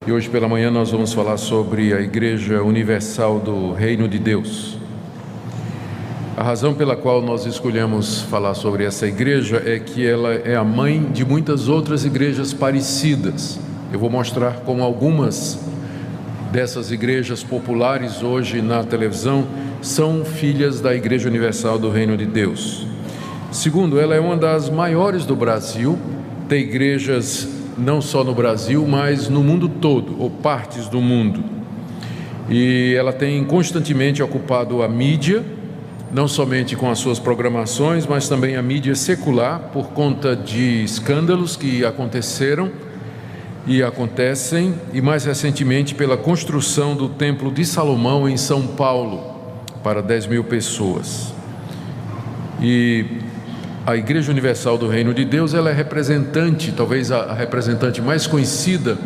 E hoje pela manhã nós vamos falar sobre a Igreja Universal do Reino de Deus. A razão pela qual nós escolhemos falar sobre essa igreja é que ela é a mãe de muitas outras igrejas parecidas. Eu vou mostrar como algumas dessas igrejas populares hoje na televisão são filhas da Igreja Universal do Reino de Deus. Segundo, ela é uma das maiores do Brasil, tem igrejas não só no Brasil, mas no mundo todo, ou partes do mundo. E ela tem constantemente ocupado a mídia, não somente com as suas programações, mas também a mídia secular, por conta de escândalos que aconteceram e acontecem, e mais recentemente pela construção do Templo de Salomão em São Paulo, para 10.000 pessoas. E a Igreja Universal do Reino de Deus, ela é representante, talvez a representante mais conhecida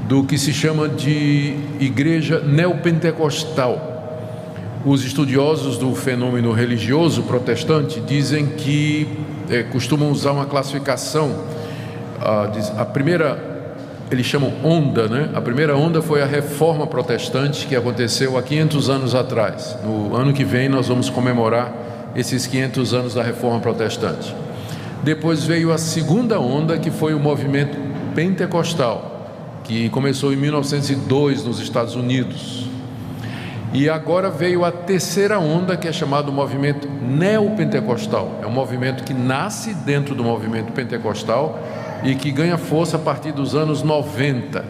do que se chama de igreja neopentecostal. Os estudiosos do fenômeno religioso protestante dizem que costumam usar uma classificação. A primeira, eles chamam onda, né? A primeira onda foi a Reforma Protestante, que aconteceu há 500 anos atrás. No ano que vem nós vamos comemorar esses 500 anos da Reforma Protestante. Depois veio a segunda onda, que foi o movimento pentecostal, que começou em 1902 nos Estados Unidos. E agora veio a terceira onda, que é chamado movimento neopentecostal. É um movimento que nasce dentro do movimento pentecostal e que ganha força a partir dos anos 90.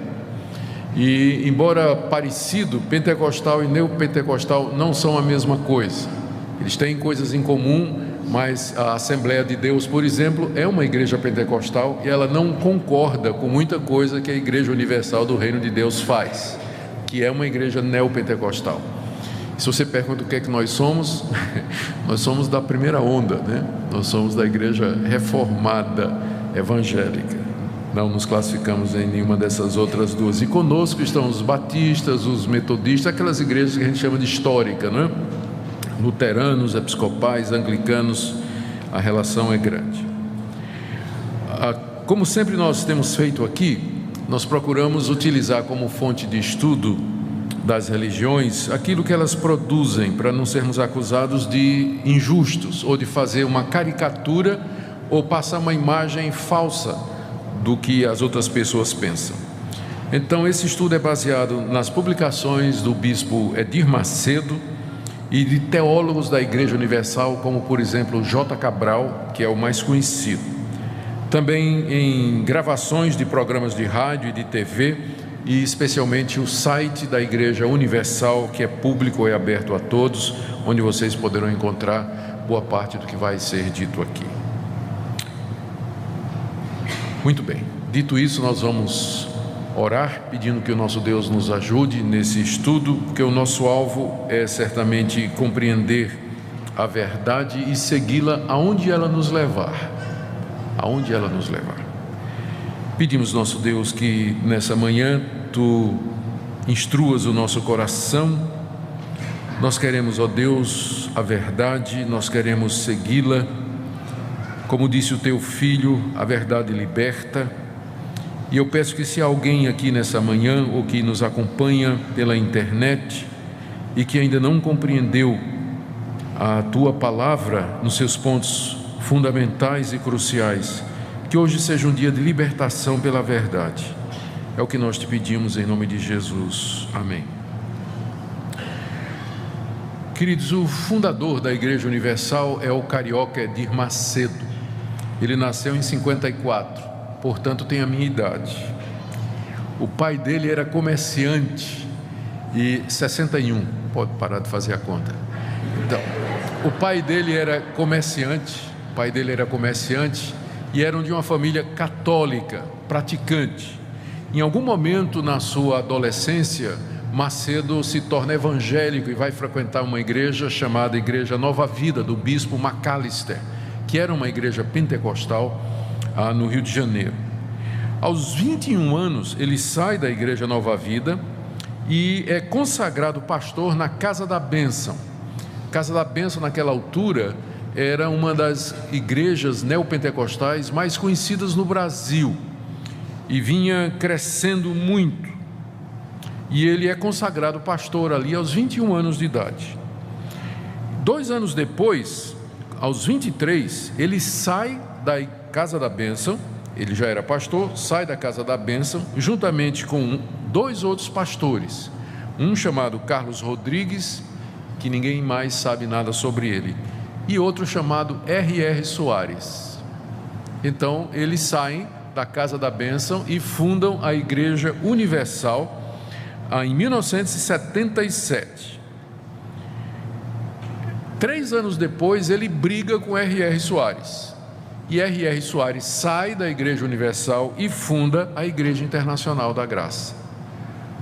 E, embora parecido, pentecostal e neopentecostal não são a mesma coisa. Eles têm coisas em comum, mas a Assembleia de Deus, por exemplo, é uma igreja pentecostal e ela não concorda com muita coisa que a Igreja Universal do Reino de Deus faz, que é uma igreja neopentecostal. Se você pergunta o que é que nós somos, nós somos da primeira onda, né? Nós somos da igreja reformada evangélica. Não nos classificamos em nenhuma dessas outras duas. E conosco estão os batistas, os metodistas, aquelas igrejas que a gente chama de histórica, né? Luteranos, episcopais, anglicanos, a relação é grande. Como sempre nós temos feito aqui, nós procuramos utilizar como fonte de estudo das religiões aquilo que elas produzem, para não sermos acusados de injustos, ou de fazer uma caricatura, ou passar uma imagem falsa do que as outras pessoas pensam. Então esse estudo é baseado nas publicações do bispo Edir Macedo, e de teólogos da Igreja Universal, como por exemplo J. Cabral, que é o mais conhecido. Também em gravações de programas de rádio e de TV, e especialmente o site da Igreja Universal, que é público e aberto a todos, onde vocês poderão encontrar boa parte do que vai ser dito aqui. Muito bem, dito isso, nós vamos orar, pedindo que o nosso Deus nos ajude nesse estudo, porque o nosso alvo é certamente compreender a verdade e segui-la aonde ela nos levar. Aonde ela nos levar. Pedimos, nosso Deus, que nessa manhã Tu instruas o nosso coração. Nós queremos, ó Deus, a verdade, nós queremos segui-la. Como disse o Teu Filho, a verdade liberta. E eu peço que se alguém aqui nessa manhã, ou que nos acompanha pela internet, e que ainda não compreendeu a Tua Palavra nos seus pontos fundamentais e cruciais, que hoje seja um dia de libertação pela verdade. É o que nós te pedimos em nome de Jesus. Amém. Queridos, o fundador da Igreja Universal é o carioca Edir Macedo. Ele nasceu em 54. Portanto, tem a minha idade. O pai dele era comerciante e 61, pode parar de fazer a conta. Então, o pai dele era comerciante, e eram de uma família católica, praticante. Em algum momento na sua adolescência, Macedo se torna evangélico e vai frequentar uma igreja chamada Igreja Nova Vida, do bispo Macalister, que era uma igreja pentecostal no Rio de Janeiro. Aos 21 anos, ele sai da Igreja Nova Vida e é consagrado pastor na Casa da Bênção. Casa da Bênção, naquela altura, era uma das igrejas neopentecostais mais conhecidas no Brasil. e vinha crescendo muito. E ele é consagrado pastor ali aos 21 anos de idade. 2 anos depois, aos 23, ele sai da Casa da Bênção. Ele já era pastor, sai da Casa da Bênção, juntamente com 2 outros pastores. Um chamado Carlos Rodrigues, que ninguém mais sabe nada sobre ele, e outro chamado R.R. Soares. Então, eles saem da Casa da Bênção e fundam a Igreja Universal em 1977. 3 anos depois, ele briga com R.R. Soares. E R.R. Soares sai da Igreja Universal e funda a Igreja Internacional da Graça,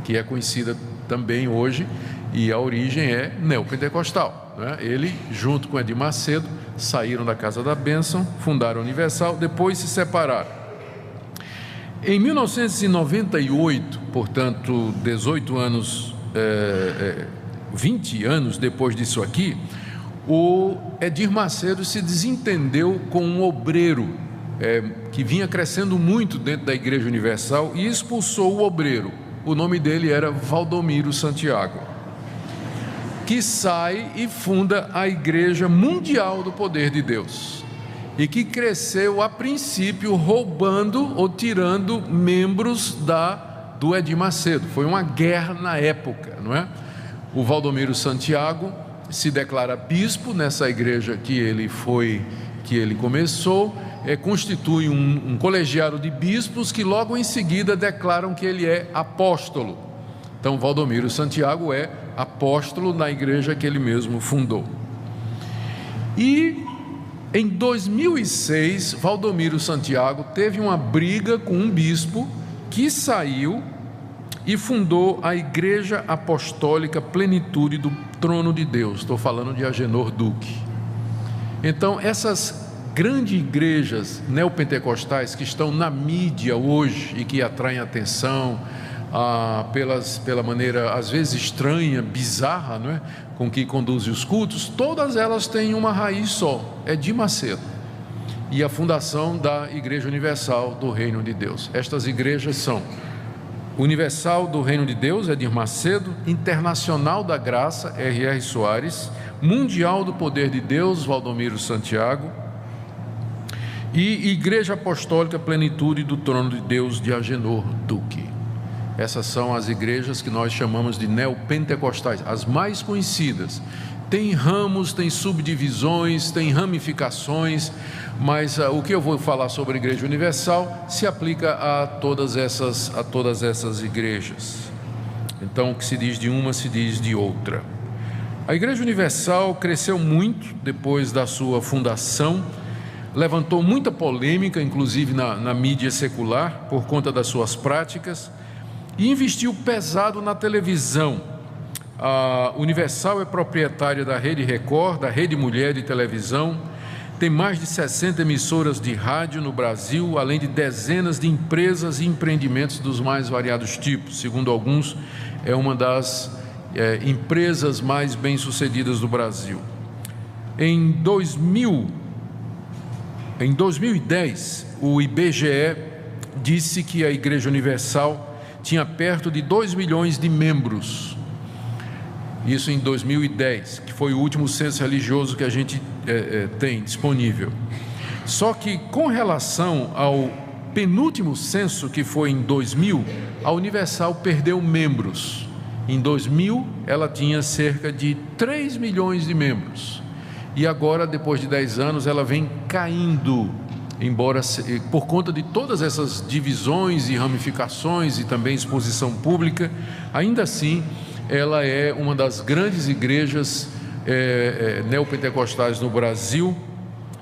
que é conhecida também hoje, e a origem é neopentecostal, né? Ele, junto com Edir Macedo, saíram da Casa da Bênção, fundaram a Universal, depois se separaram. Em 1998, portanto, 20 anos depois disso aqui, o Edir Macedo se desentendeu com um obreiro que vinha crescendo muito dentro da Igreja Universal e expulsou o obreiro. O nome dele era Valdomiro Santiago, que sai e funda a Igreja Mundial do Poder de Deus, e que cresceu a princípio roubando ou tirando membros do Edir Macedo. Foi uma guerra na época, não é? O Valdomiro Santiago se declara bispo nessa igreja que ele começou, constitui um colegiado de bispos que logo em seguida declaram que ele é apóstolo. Então, Valdomiro Santiago é apóstolo na igreja que ele mesmo fundou. E em 2006, Valdomiro Santiago teve uma briga com um bispo que saiu e fundou a Igreja Apostólica Plenitude do Trono de Deus. Estou falando de Agenor Duque. Então, essas grandes igrejas neopentecostais que estão na mídia hoje e que atraem atenção pela maneira às vezes estranha, bizarra, não é? Com que conduzem os cultos, todas elas têm uma raiz só, é Edir Macedo e a fundação da Igreja Universal do Reino de Deus. Estas igrejas são Universal do Reino de Deus, Edir Macedo; Internacional da Graça, R.R. Soares; Mundial do Poder de Deus, Valdomiro Santiago; e Igreja Apostólica Plenitude do Trono de Deus, de Agenor Duque. Essas são as igrejas que nós chamamos de neopentecostais, as mais conhecidas. Tem ramos, tem subdivisões, tem ramificações, mas o que eu vou falar sobre a Igreja Universal se aplica a todas essas igrejas. Então, o que se diz de uma, se diz de outra. A Igreja Universal cresceu muito depois da sua fundação, levantou muita polêmica, inclusive na mídia secular, por conta das suas práticas, e investiu pesado na televisão. A Universal é proprietária da Rede Record, da Rede Mulher de Televisão, tem mais de 60 emissoras de rádio no Brasil, além de dezenas de empresas e empreendimentos dos mais variados tipos. Segundo alguns, é uma das empresas mais bem-sucedidas do Brasil. Em 2010, o IBGE disse que a Igreja Universal tinha perto de 2 milhões de membros. Isso em 2010, que foi o último censo religioso que a gente tem disponível. Só que com relação ao penúltimo censo, que foi em 2000, a Universal perdeu membros. Em 2000, ela tinha cerca de 3 milhões de membros. E agora, depois de 10 anos, ela vem caindo, embora por conta de todas essas divisões e ramificações e também exposição pública, ainda assim, ela é uma das grandes igrejas neopentecostais no Brasil,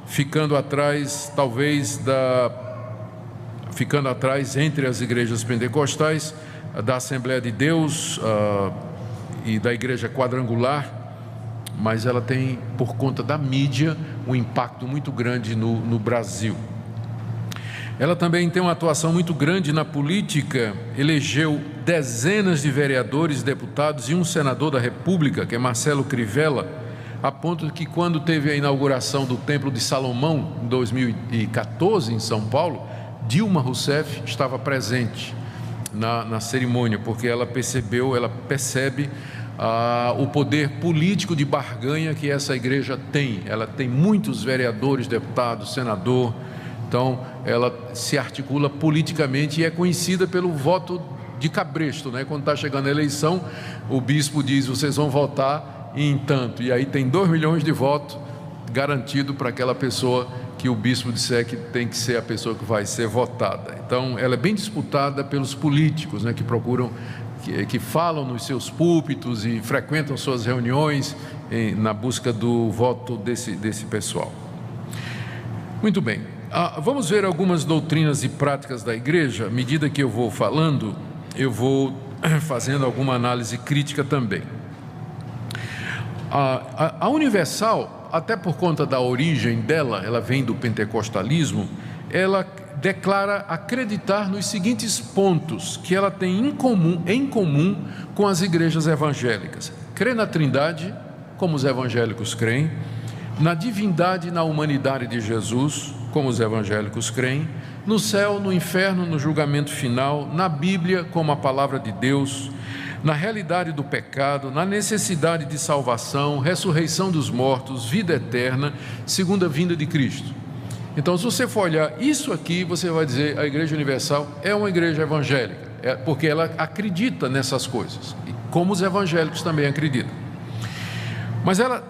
ficando atrás, entre as igrejas pentecostais, da Assembleia de Deus e da Igreja Quadrangular, mas ela tem, por conta da mídia, um impacto muito grande no Brasil. Ela também tem uma atuação muito grande na política, elegeu dezenas de vereadores, deputados e um senador da República, que é Marcelo Crivella, a ponto que quando teve a inauguração do Templo de Salomão, em 2014, em São Paulo, Dilma Rousseff estava presente na cerimônia, porque ela percebe o poder político de barganha que essa igreja tem. Ela tem muitos vereadores, deputados, senador, então ela se articula politicamente e é conhecida pelo voto de cabresto, né? Quando está chegando a eleição, o bispo diz: vocês vão votar em tanto, e aí tem 2 milhões de votos garantido para aquela pessoa que o bispo disser que tem que ser a pessoa que vai ser votada. Então ela é bem disputada pelos políticos, né, que procuram, que falam nos seus púlpitos e frequentam suas reuniões na busca do voto desse pessoal. Muito bem, vamos ver algumas doutrinas e práticas da igreja. À medida que eu vou falando, eu vou fazendo alguma análise crítica também. A Universal, até por conta da origem dela, ela vem do pentecostalismo, ela declara acreditar nos seguintes pontos que ela tem em comum com as igrejas evangélicas: crê na Trindade, como os evangélicos creem; na divindade e na humanidade de Jesus, como os evangélicos creem; no céu, no inferno, no julgamento final; na Bíblia como a palavra de Deus; na realidade do pecado; na necessidade de salvação, ressurreição dos mortos, vida eterna, segunda vinda de Cristo. Então, se você for olhar isso aqui, você vai dizer: a Igreja Universal é uma igreja evangélica, porque ela acredita nessas coisas, como os evangélicos também acreditam. Mas ela,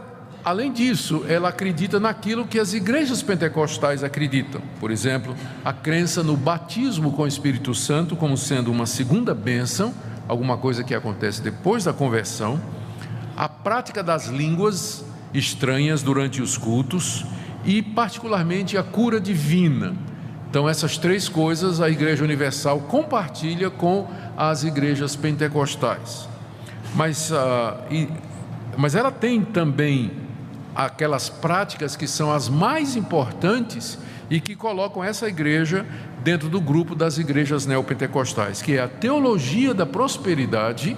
além disso, ela acredita naquilo que as igrejas pentecostais acreditam. Por exemplo, a crença no batismo com o Espírito Santo como sendo uma segunda bênção, alguma coisa que acontece depois da conversão; a prática das línguas estranhas durante os cultos e, particularmente, a cura divina. Então, essas 3 coisas a Igreja Universal compartilha com as igrejas pentecostais. Mas ela tem também aquelas práticas que são as mais importantes e que colocam essa igreja dentro do grupo das igrejas neopentecostais, que é a teologia da prosperidade,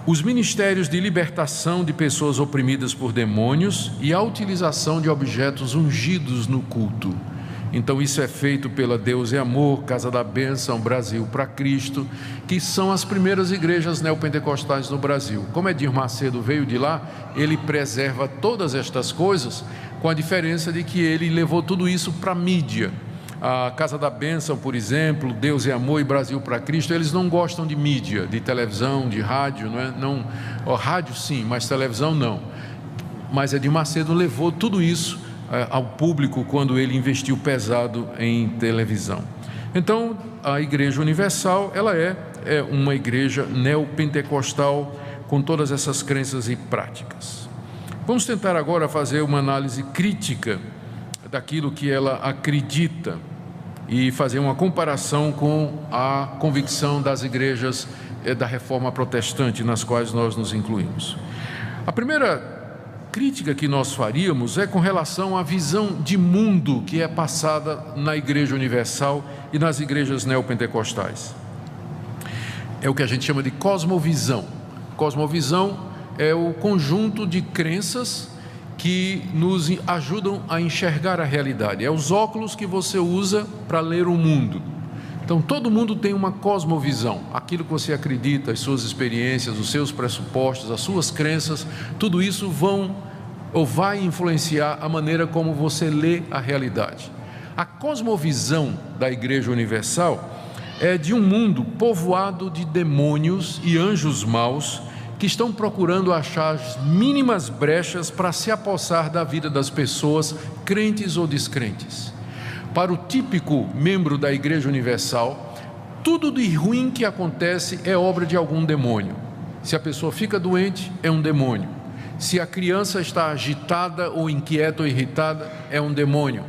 os ministérios de libertação de pessoas oprimidas por demônios e a utilização de objetos ungidos no culto. Então isso é feito pela Deus é Amor, Casa da Bênção, Brasil para Cristo, que são as primeiras igrejas neopentecostais no Brasil. Como Edir Macedo veio de lá, ele preserva todas estas coisas, com a diferença de que ele levou tudo isso para a mídia. A Casa da Bênção, por exemplo, Deus é Amor e Brasil para Cristo, eles não gostam de mídia, de televisão, de rádio, rádio sim, mas televisão não. Mas Edir Macedo levou tudo isso ao público quando ele investiu pesado em televisão. Então, a Igreja Universal, ela é uma igreja neopentecostal com todas essas crenças e práticas. Vamos tentar agora fazer uma análise crítica daquilo que ela acredita e fazer uma comparação com a convicção das igrejas da Reforma Protestante, nas quais nós nos incluímos. A primeira crítica que nós faríamos é com relação à visão de mundo que é passada na Igreja Universal e nas igrejas neopentecostais. É o que a gente chama de cosmovisão. Cosmovisão é o conjunto de crenças que nos ajudam a enxergar a realidade. É os óculos que você usa para ler o mundo. Então, todo mundo tem uma cosmovisão. Aquilo que você acredita, as suas experiências, os seus pressupostos, as suas crenças, tudo isso vai influenciar a maneira como você lê a realidade. A cosmovisão da Igreja Universal é de um mundo povoado de demônios e anjos maus que estão procurando achar as mínimas brechas para se apossar da vida das pessoas, crentes ou descrentes. Para o típico membro da Igreja Universal, tudo de ruim que acontece é obra de algum demônio. Se a pessoa fica doente, é um demônio. Se a criança está agitada ou inquieta ou irritada, é um demônio.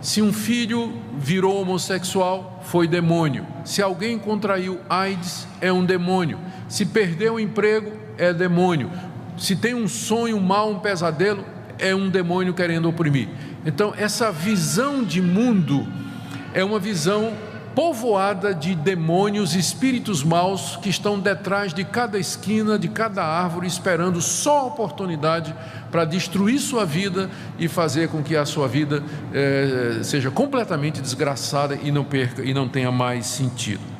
Se um filho virou homossexual, foi demônio. Se alguém contraiu AIDS, é um demônio. Se perdeu o emprego, é demônio. Se tem um sonho mau, um pesadelo, é um demônio querendo oprimir. Então, essa visão de mundo é uma visão povoada de demônios, espíritos maus que estão detrás de cada esquina, de cada árvore, esperando só a oportunidade para destruir sua vida e fazer com que a sua vida seja completamente desgraçada e não tenha mais sentido.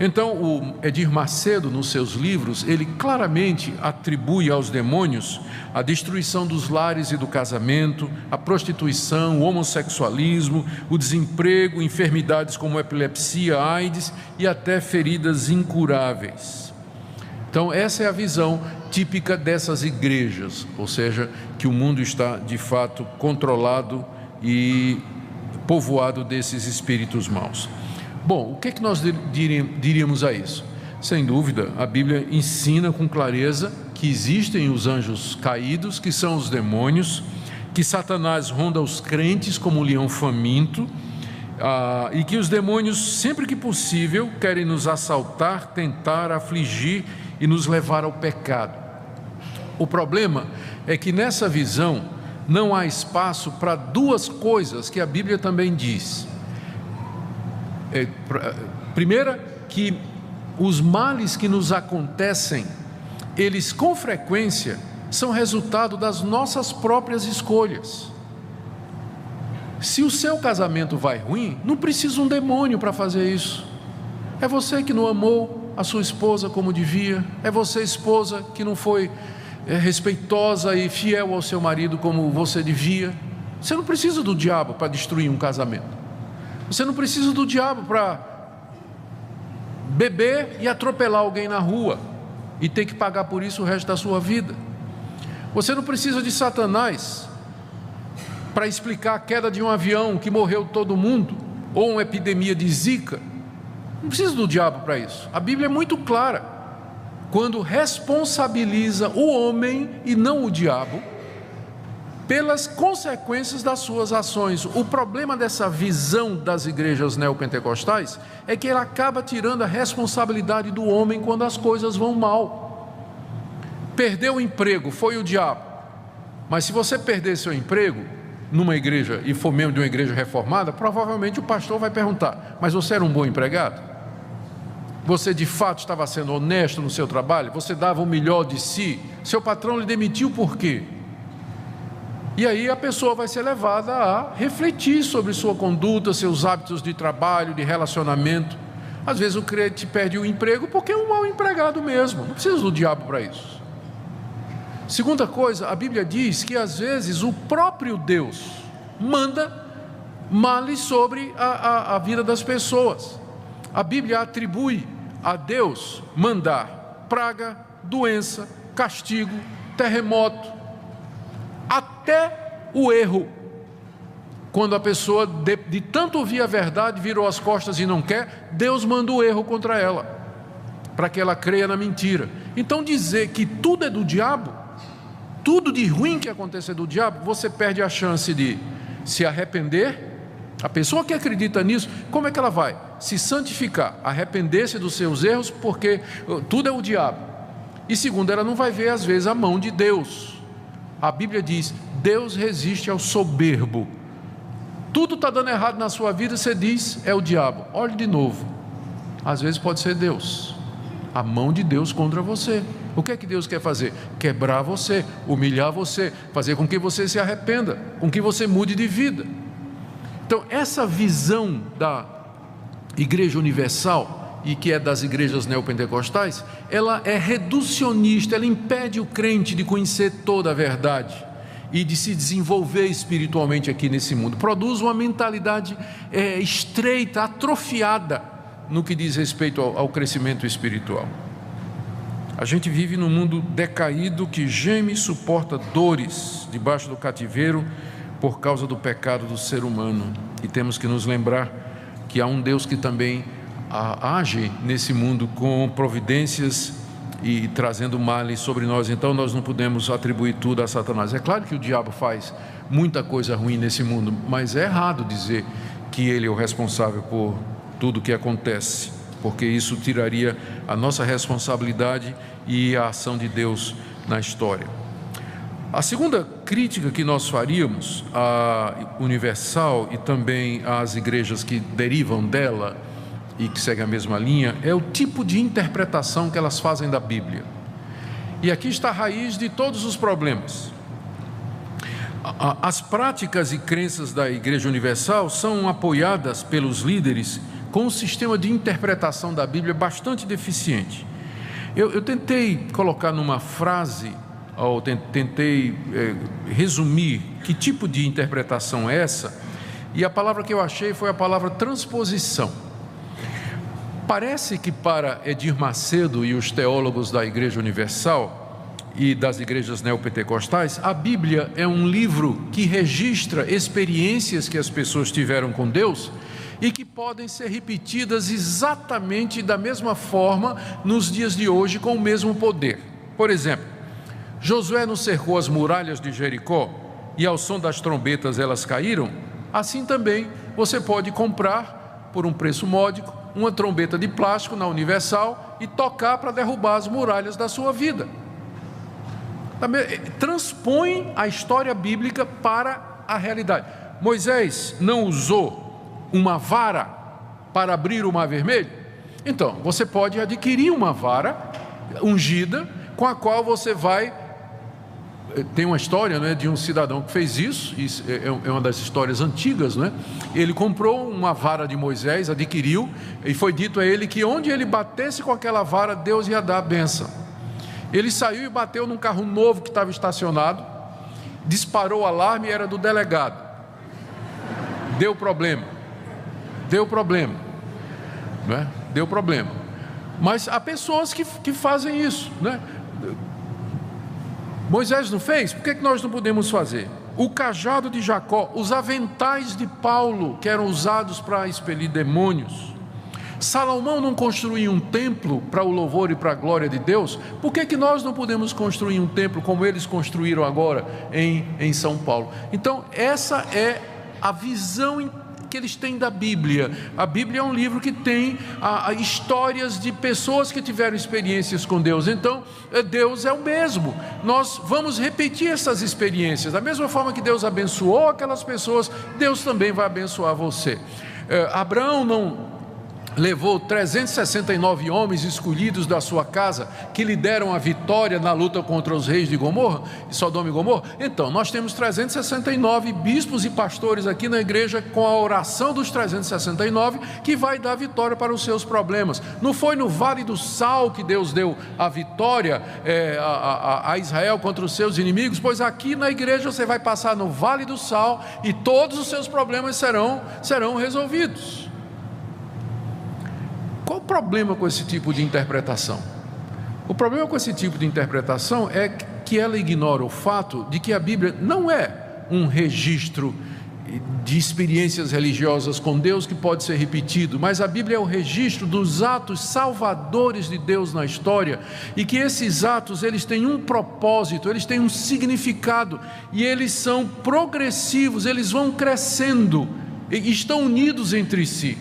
Então, o Edir Macedo, nos seus livros, ele claramente atribui aos demônios a destruição dos lares e do casamento, a prostituição, o homossexualismo, o desemprego, enfermidades como epilepsia, AIDS e até feridas incuráveis. Então, essa é a visão típica dessas igrejas, ou seja, que o mundo está de fato controlado e povoado desses espíritos maus. Bom, o que é que nós diríamos a isso? Sem dúvida, a Bíblia ensina com clareza que existem os anjos caídos, que são os demônios, que Satanás ronda os crentes como um leão faminto, e que os demônios, sempre que possível, querem nos assaltar, tentar, afligir e nos levar ao pecado. O problema é que nessa visão não há espaço para duas coisas que a Bíblia também diz. Primeira, que os males que nos acontecem, eles com frequência são resultado das nossas próprias escolhas. Se o seu casamento vai ruim, não precisa um demônio para fazer isso. É você que não amou a sua esposa como devia, é você, esposa, que não foi respeitosa e fiel ao seu marido como você devia. Você não precisa do diabo para destruir um casamento. Você não precisa do diabo para beber e atropelar alguém na rua e ter que pagar por isso o resto da sua vida. Você não precisa de Satanás para explicar a queda de um avião que morreu todo mundo, ou uma epidemia de Zika. Não precisa do diabo para isso. A Bíblia é muito clara quando responsabiliza o homem e não o diabo pelas consequências das suas ações. O problema dessa visão das igrejas neopentecostais é que ela acaba tirando a responsabilidade do homem quando as coisas vão mal. Perdeu o emprego, foi o diabo. Mas se você perder seu emprego numa igreja e for membro de uma igreja reformada, provavelmente o pastor vai perguntar: mas você era um bom empregado? Você de fato estava sendo honesto no seu trabalho? Você dava o melhor de si? Seu patrão lhe demitiu por quê? E aí a pessoa vai ser levada a refletir sobre sua conduta, seus hábitos de trabalho, de relacionamento. Às vezes o crente perde o emprego porque é um mau empregado mesmo. Não precisa do diabo para isso. Segunda coisa, a Bíblia diz que às vezes o próprio Deus manda males sobre a vida das pessoas. A Bíblia atribui a Deus mandar praga, doença, castigo, terremoto, até o erro. Quando a pessoa de tanto ouvir a verdade virou as costas e não quer, Deus manda o erro contra ela, para que ela creia na mentira. Então dizer que tudo é do diabo, tudo de ruim que acontecer do diabo, você perde a chance de se arrepender. A pessoa que acredita nisso, como é que ela vai? Se santificar, arrepender-se dos seus erros, porque tudo é o diabo. E segundo, ela não vai ver às vezes a mão de Deus. A Bíblia diz: Deus resiste ao soberbo. Tudo está dando errado na sua vida, você diz: é o diabo. Olhe de novo, às vezes pode ser Deus, a mão de Deus contra você. O que é que Deus quer fazer? Quebrar você, humilhar você, fazer com que você se arrependa, com que você mude de vida. Então essa visão da Igreja Universal, e que é das igrejas neopentecostais, ela é reducionista, ela impede o crente de conhecer toda a verdade e de se desenvolver espiritualmente aqui nesse mundo. Produz uma mentalidade estreita, atrofiada no que diz respeito ao crescimento espiritual. A gente vive num mundo decaído que geme e suporta dores debaixo do cativeiro por causa do pecado do ser humano, e temos que nos lembrar que há um Deus que também age nesse mundo com providências e trazendo males sobre nós. Então nós não podemos atribuir tudo a Satanás. É claro que o diabo faz muita coisa ruim nesse mundo, mas é errado dizer que ele é o responsável por tudo que acontece, porque isso tiraria a nossa responsabilidade e a ação de Deus na história. A segunda crítica que nós faríamos à Universal e também às igrejas que derivam dela e que segue a mesma linha, é o tipo de interpretação que elas fazem da Bíblia. E aqui está a raiz de todos os problemas. As práticas e crenças da Igreja Universal são apoiadas pelos líderes com um sistema de interpretação da Bíblia bastante deficiente. Eu tentei colocar numa frase, ou tentei resumir que tipo de interpretação é essa, e a palavra que eu achei foi a palavra transposição. Parece que para Edir Macedo e os teólogos da Igreja Universal e das igrejas neopentecostais, a Bíblia é um livro que registra experiências que as pessoas tiveram com Deus e que podem ser repetidas exatamente da mesma forma nos dias de hoje com o mesmo poder. Por exemplo, Josué não cercou as muralhas de Jericó e ao som das trombetas elas caíram? Assim também você pode comprar por um preço módico uma trombeta de plástico na Universal e tocar para derrubar as muralhas da sua vida. Transpõe a história bíblica para a realidade. Moisés não usou uma vara para abrir o Mar Vermelho? Então, você pode adquirir uma vara ungida com a qual você vai... Tem uma história, né, de um cidadão que fez isso é uma das histórias antigas, né? Ele comprou uma vara de Moisés, adquiriu, e foi dito a ele que onde ele batesse com aquela vara, Deus ia dar a bênção. Ele saiu e bateu num carro novo que estava estacionado, disparou o alarme e era do delegado. Deu problema, né? Deu problema. Mas há pessoas que fazem isso, né? Moisés não fez, por que nós não podemos fazer? O cajado de Jacó, os aventais de Paulo, que eram usados para expelir demônios. Salomão não construiu um templo para o louvor e para a glória de Deus? Por que nós não podemos construir um templo como eles construíram agora em São Paulo? Então, essa é a visão que eles têm da Bíblia. A Bíblia é um livro que tem histórias de pessoas que tiveram experiências com Deus. Então, Deus é o mesmo. Nós vamos repetir essas experiências. Da mesma forma que Deus abençoou aquelas pessoas, Deus também vai abençoar você. Abraão não levou 369 homens escolhidos da sua casa, que lhe deram a vitória na luta contra os reis de Sodoma e Gomorra? Então, nós temos 369 bispos e pastores aqui na igreja, com a oração dos 369, que vai dar vitória para os seus problemas. Não foi no Vale do Sal que Deus deu a vitória a Israel contra os seus inimigos? Pois aqui na igreja você vai passar no Vale do Sal e todos os seus problemas serão resolvidos. Qual o problema com esse tipo de interpretação? O problema com esse tipo de interpretação é que ela ignora o fato de que a Bíblia não é um registro de experiências religiosas com Deus que pode ser repetido, mas a Bíblia é o registro dos atos salvadores de Deus na história, e que esses atos, eles têm um propósito, eles têm um significado, e eles são progressivos, eles vão crescendo, e estão unidos entre si.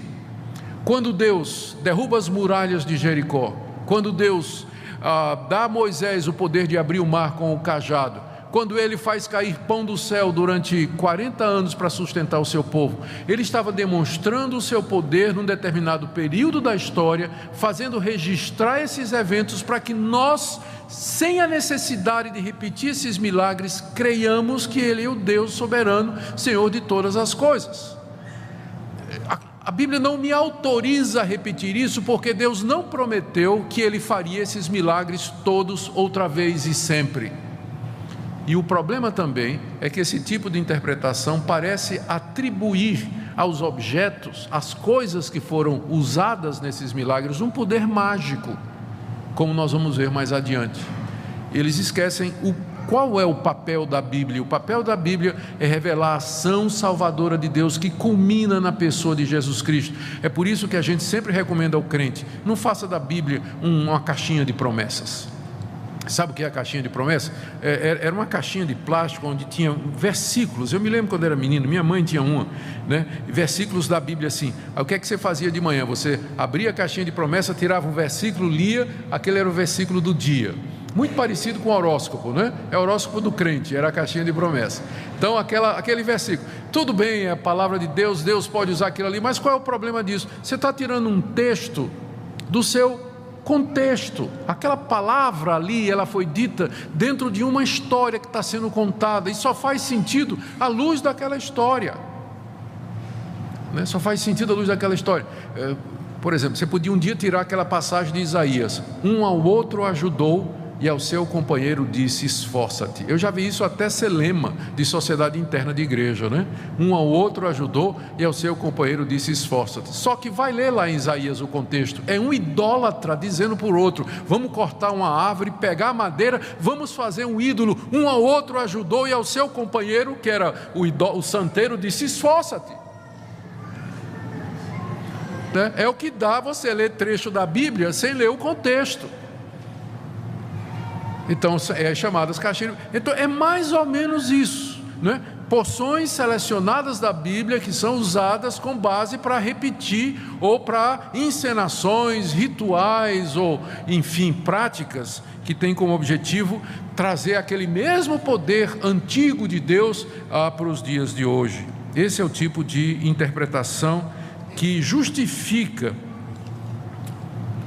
Quando Deus derruba as muralhas de Jericó, quando Deus dá a Moisés o poder de abrir o mar com o cajado, quando ele faz cair pão do céu durante 40 anos para sustentar o seu povo, ele estava demonstrando o seu poder num determinado período da história, fazendo registrar esses eventos para que nós, sem a necessidade de repetir esses milagres, creiamos que ele é o Deus soberano, Senhor de todas as coisas. A Bíblia não me autoriza a repetir isso, porque Deus não prometeu que Ele faria esses milagres todos outra vez e sempre. E o problema também é que esse tipo de interpretação parece atribuir aos objetos, às coisas que foram usadas nesses milagres, um poder mágico, como nós vamos ver mais adiante. Eles esquecem qual é o papel da Bíblia. O papel da Bíblia é revelar a ação salvadora de Deus que culmina na pessoa de Jesus Cristo. É por isso que a gente sempre recomenda ao crente: não faça da Bíblia uma caixinha de promessas. Sabe o que é a caixinha de promessas? Era uma caixinha de plástico onde tinha versículos. Eu me lembro quando era menino, minha mãe tinha uma, né? Versículos da Bíblia assim. O que é que você fazia de manhã? Você abria a caixinha de promessa, tirava um versículo, lia, aquele era o versículo do dia. muito parecido com o horóscopo, né? É o horóscopo do crente, era a caixinha de promessa. Então aquele versículo, tudo bem, é a palavra de Deus, Deus pode usar aquilo ali, mas qual é o problema disso? Você está tirando um texto do seu contexto. Aquela palavra ali, ela foi dita dentro de uma história que está sendo contada, e só faz sentido à luz daquela história, né? Só faz sentido à luz daquela história. Por exemplo, você podia um dia tirar aquela passagem de Isaías: um ao outro ajudou e ao seu companheiro disse, esforça-te. Eu já vi isso até ser lema de sociedade interna de igreja, né? Um ao outro ajudou e ao seu companheiro disse, esforça-te. Só que vai ler lá em Isaías o contexto, é um idólatra dizendo por outro, vamos cortar uma árvore, pegar a madeira, vamos fazer um ídolo. Um ao outro ajudou e ao seu companheiro, que era o santeiro, disse, esforça-te. É o que dá você ler trecho da Bíblia sem ler o contexto. Então é chamadas caixinhas. Então é mais ou menos isso, né? Porções selecionadas da Bíblia que são usadas com base para repetir ou para encenações, rituais ou, enfim, práticas que têm como objetivo trazer aquele mesmo poder antigo de Deus para os dias de hoje. Esse é o tipo de interpretação que justifica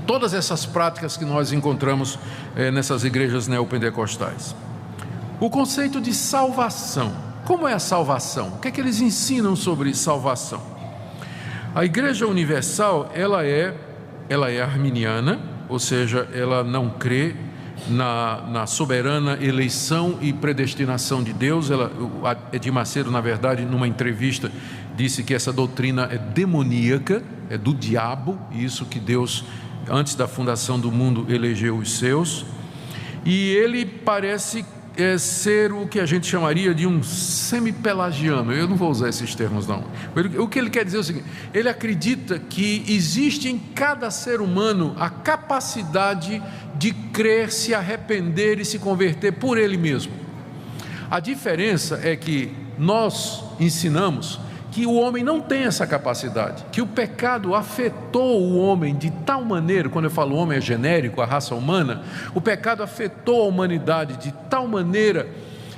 todas essas práticas que nós encontramos nessas igrejas neopentecostais. O conceito de salvação. Como é a salvação? O que é que eles ensinam sobre salvação? A Igreja Universal, ela é arminiana, ou seja, ela não crê na soberana eleição e predestinação de Deus. Edir Macedo, na verdade, numa entrevista, disse que essa doutrina é demoníaca, é do diabo, isso que Deus, antes da fundação do mundo, elegeu os seus. E ele parece ser o que a gente chamaria de um semi-pelagiano. Eu não vou usar esses termos não. O que ele quer dizer é o seguinte: ele acredita que existe em cada ser humano a capacidade de crer, se arrepender e se converter por ele mesmo. A diferença é que nós ensinamos que o homem não tem essa capacidade, que o pecado afetou o homem de tal maneira, quando eu falo homem é genérico, a raça humana, o pecado afetou a humanidade de tal maneira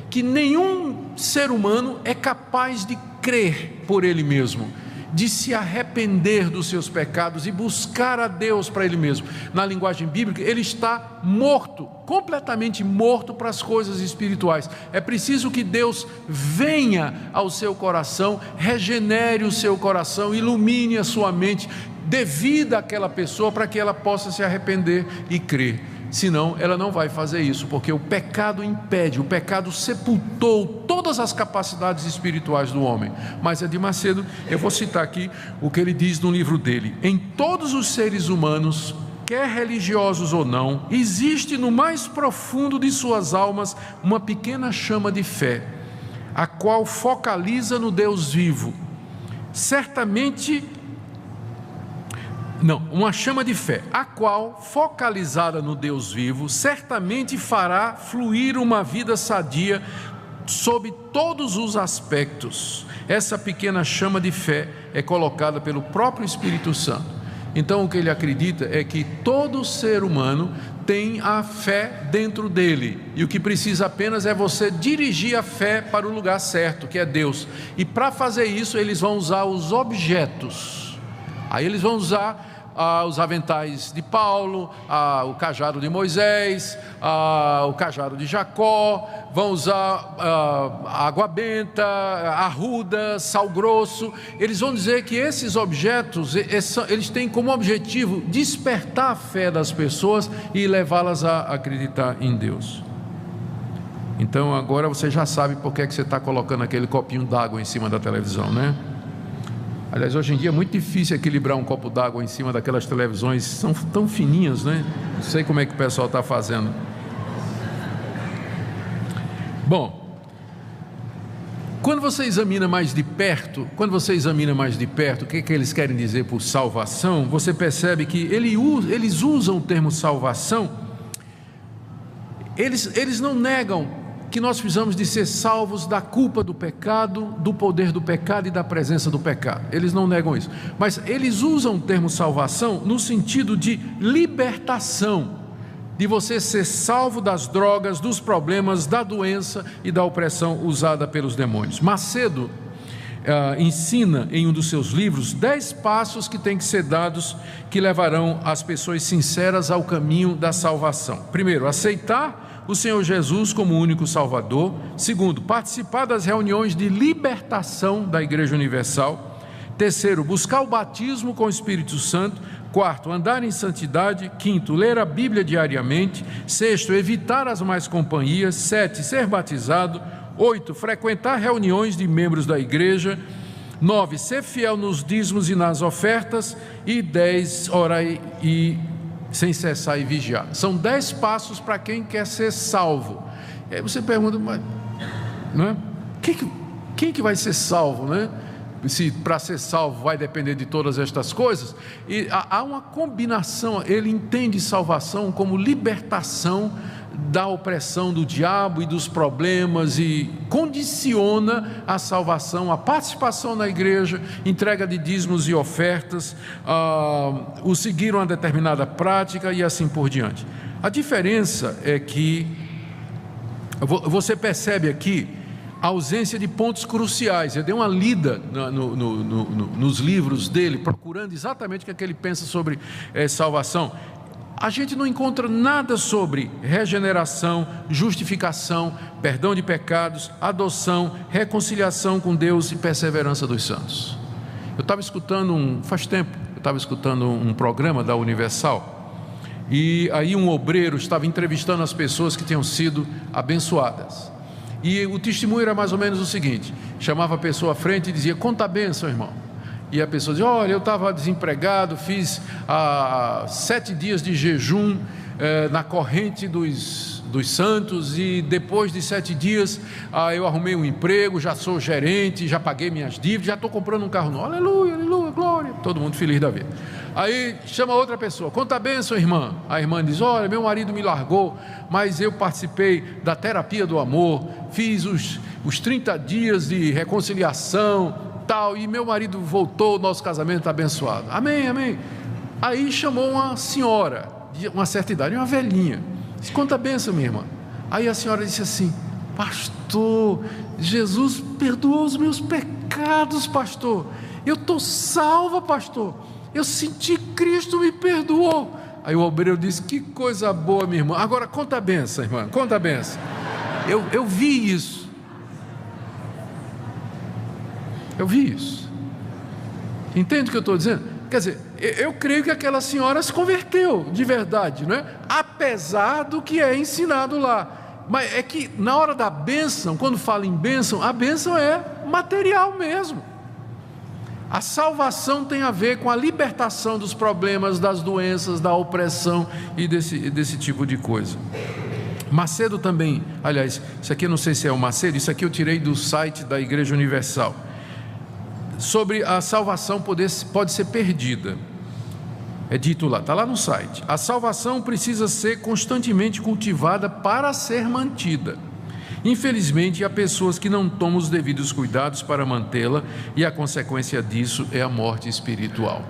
que nenhum ser humano é capaz de crer por ele mesmo, de se arrepender dos seus pecados e buscar a Deus para ele mesmo. Na linguagem bíblica, ele está morto, completamente morto para as coisas espirituais. É preciso que Deus venha ao seu coração, regenere o seu coração, ilumine a sua mente, dê vida àquela pessoa para que ela possa se arrepender e crer. Senão ela não vai fazer isso, porque o pecado impede, o pecado sepultou todas as capacidades espirituais do homem. Mas Edir Macedo, eu vou citar aqui o que ele diz no livro dele: em todos os seres humanos, quer religiosos ou não, existe no mais profundo de suas almas uma pequena chama de fé, a qual focaliza no Deus vivo. Uma chama de fé, a qual, focalizada no Deus vivo, certamente fará fluir uma vida sadia sob todos os aspectos. Essa pequena chama de fé é colocada pelo próprio Espírito Santo. Então o que ele acredita é que todo ser humano tem a fé dentro dele, e o que precisa apenas é você dirigir a fé para o lugar certo, que é Deus. E para fazer isso eles vão usar os objetos. Aí eles vão usar os aventais de Paulo, o cajado de Moisés, o cajado de Jacó, vão usar água benta, arruda, sal grosso. Eles vão dizer que esses objetos, eles têm como objetivo despertar a fé das pessoas e levá-las a acreditar em Deus. Então agora você já sabe por que é que você está colocando aquele copinho d'água em cima da televisão, né? Aliás, hoje em dia é muito difícil equilibrar um copo d'água em cima daquelas televisões, são tão fininhas, né? Não sei como é que o pessoal está fazendo. Bom, quando você examina mais de perto, o que eles querem dizer por salvação, você percebe que eles usam o termo salvação, eles não negam que nós precisamos de ser salvos da culpa do pecado, do poder do pecado e da presença do pecado. Eles não negam isso, mas eles usam o termo salvação no sentido de libertação, de você ser salvo das drogas, dos problemas, da doença e da opressão usada pelos demônios. Macedo ensina em um dos seus livros 10 passos que têm que ser dados, que levarão as pessoas sinceras ao caminho da salvação. Primeiro, aceitar o Senhor Jesus como o único Salvador. Segundo, participar das reuniões de libertação da Igreja Universal. Terceiro, buscar o batismo com o Espírito Santo. Quarto, andar em santidade. Quinto, ler a Bíblia diariamente. Sexto, evitar as más companhias. 7, ser batizado. 8, frequentar reuniões de membros da igreja. 9, ser fiel nos dízimos e nas ofertas. E 10, orar e sem cessar e vigiar. São 10 passos para quem quer ser salvo. E aí você pergunta, mas, né? Quem que vai ser salvo, né? Se para ser salvo vai depender de todas estas coisas. E há uma combinação. Ele entende salvação como libertação da opressão do diabo e dos problemas, e condiciona a salvação, a participação na igreja, entrega de dízimos e ofertas, o seguir uma determinada prática e assim por diante. A diferença é que você percebe aqui a ausência de pontos cruciais. Eu dei uma lida nos livros dele, procurando exatamente o que ele pensa sobre salvação. A gente não encontra nada sobre regeneração, justificação, perdão de pecados, adoção, reconciliação com Deus e perseverança dos santos. Eu estava escutando faz tempo, eu estava escutando um programa da Universal, e aí um obreiro estava entrevistando as pessoas que tinham sido abençoadas. E o testemunho era mais ou menos o seguinte: chamava a pessoa à frente e dizia: conta a bênção, irmão. E a pessoa dizia: olha, eu estava desempregado, fiz 7 dias de jejum na corrente dos santos, e depois de 7 dias eu arrumei um emprego, já sou gerente, já paguei minhas dívidas, já estou comprando um carro novo. Aleluia, aleluia, glória. Todo mundo feliz da vida. Aí chama outra pessoa: conta a bênção, irmã. A irmã diz: olha, meu marido me largou, mas eu participei da terapia do amor, fiz os 30 dias de reconciliação, tal, e meu marido voltou, o nosso casamento está abençoado. Amém, amém. Aí chamou uma senhora de uma certa idade, uma velhinha. Disse: conta a bênção, minha irmã. Aí a senhora disse assim: pastor, Jesus perdoou os meus pecados, pastor. Eu estou salva, pastor. Eu senti Cristo me perdoou. Aí o obreiro disse: que coisa boa, minha irmã. Agora conta a bênção, irmã, conta a bênção. Eu vi isso. Eu vi isso. Entende o que eu estou dizendo? Quer dizer, eu creio que aquela senhora se converteu de verdade, não é? Apesar do que é ensinado lá. Mas é que na hora da bênção, quando fala em bênção, a bênção é material mesmo. A salvação tem a ver com a libertação dos problemas, das doenças, da opressão e desse tipo de coisa. Macedo também, aliás, isso aqui eu não sei se é o Macedo, isso aqui eu tirei do site da Igreja Universal. Sobre a salvação pode ser perdida. É dito lá, está lá no site: a salvação precisa ser constantemente cultivada para ser mantida. Infelizmente, há pessoas que não tomam os devidos cuidados para mantê-la, e a consequência disso é a morte espiritual.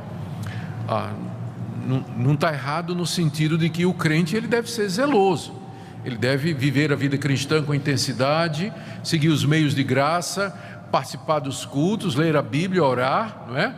Não está errado no sentido de que o crente ele deve ser zeloso, ele deve viver a vida cristã com intensidade, seguir os meios de graça, participar dos cultos, ler a Bíblia, orar, não é?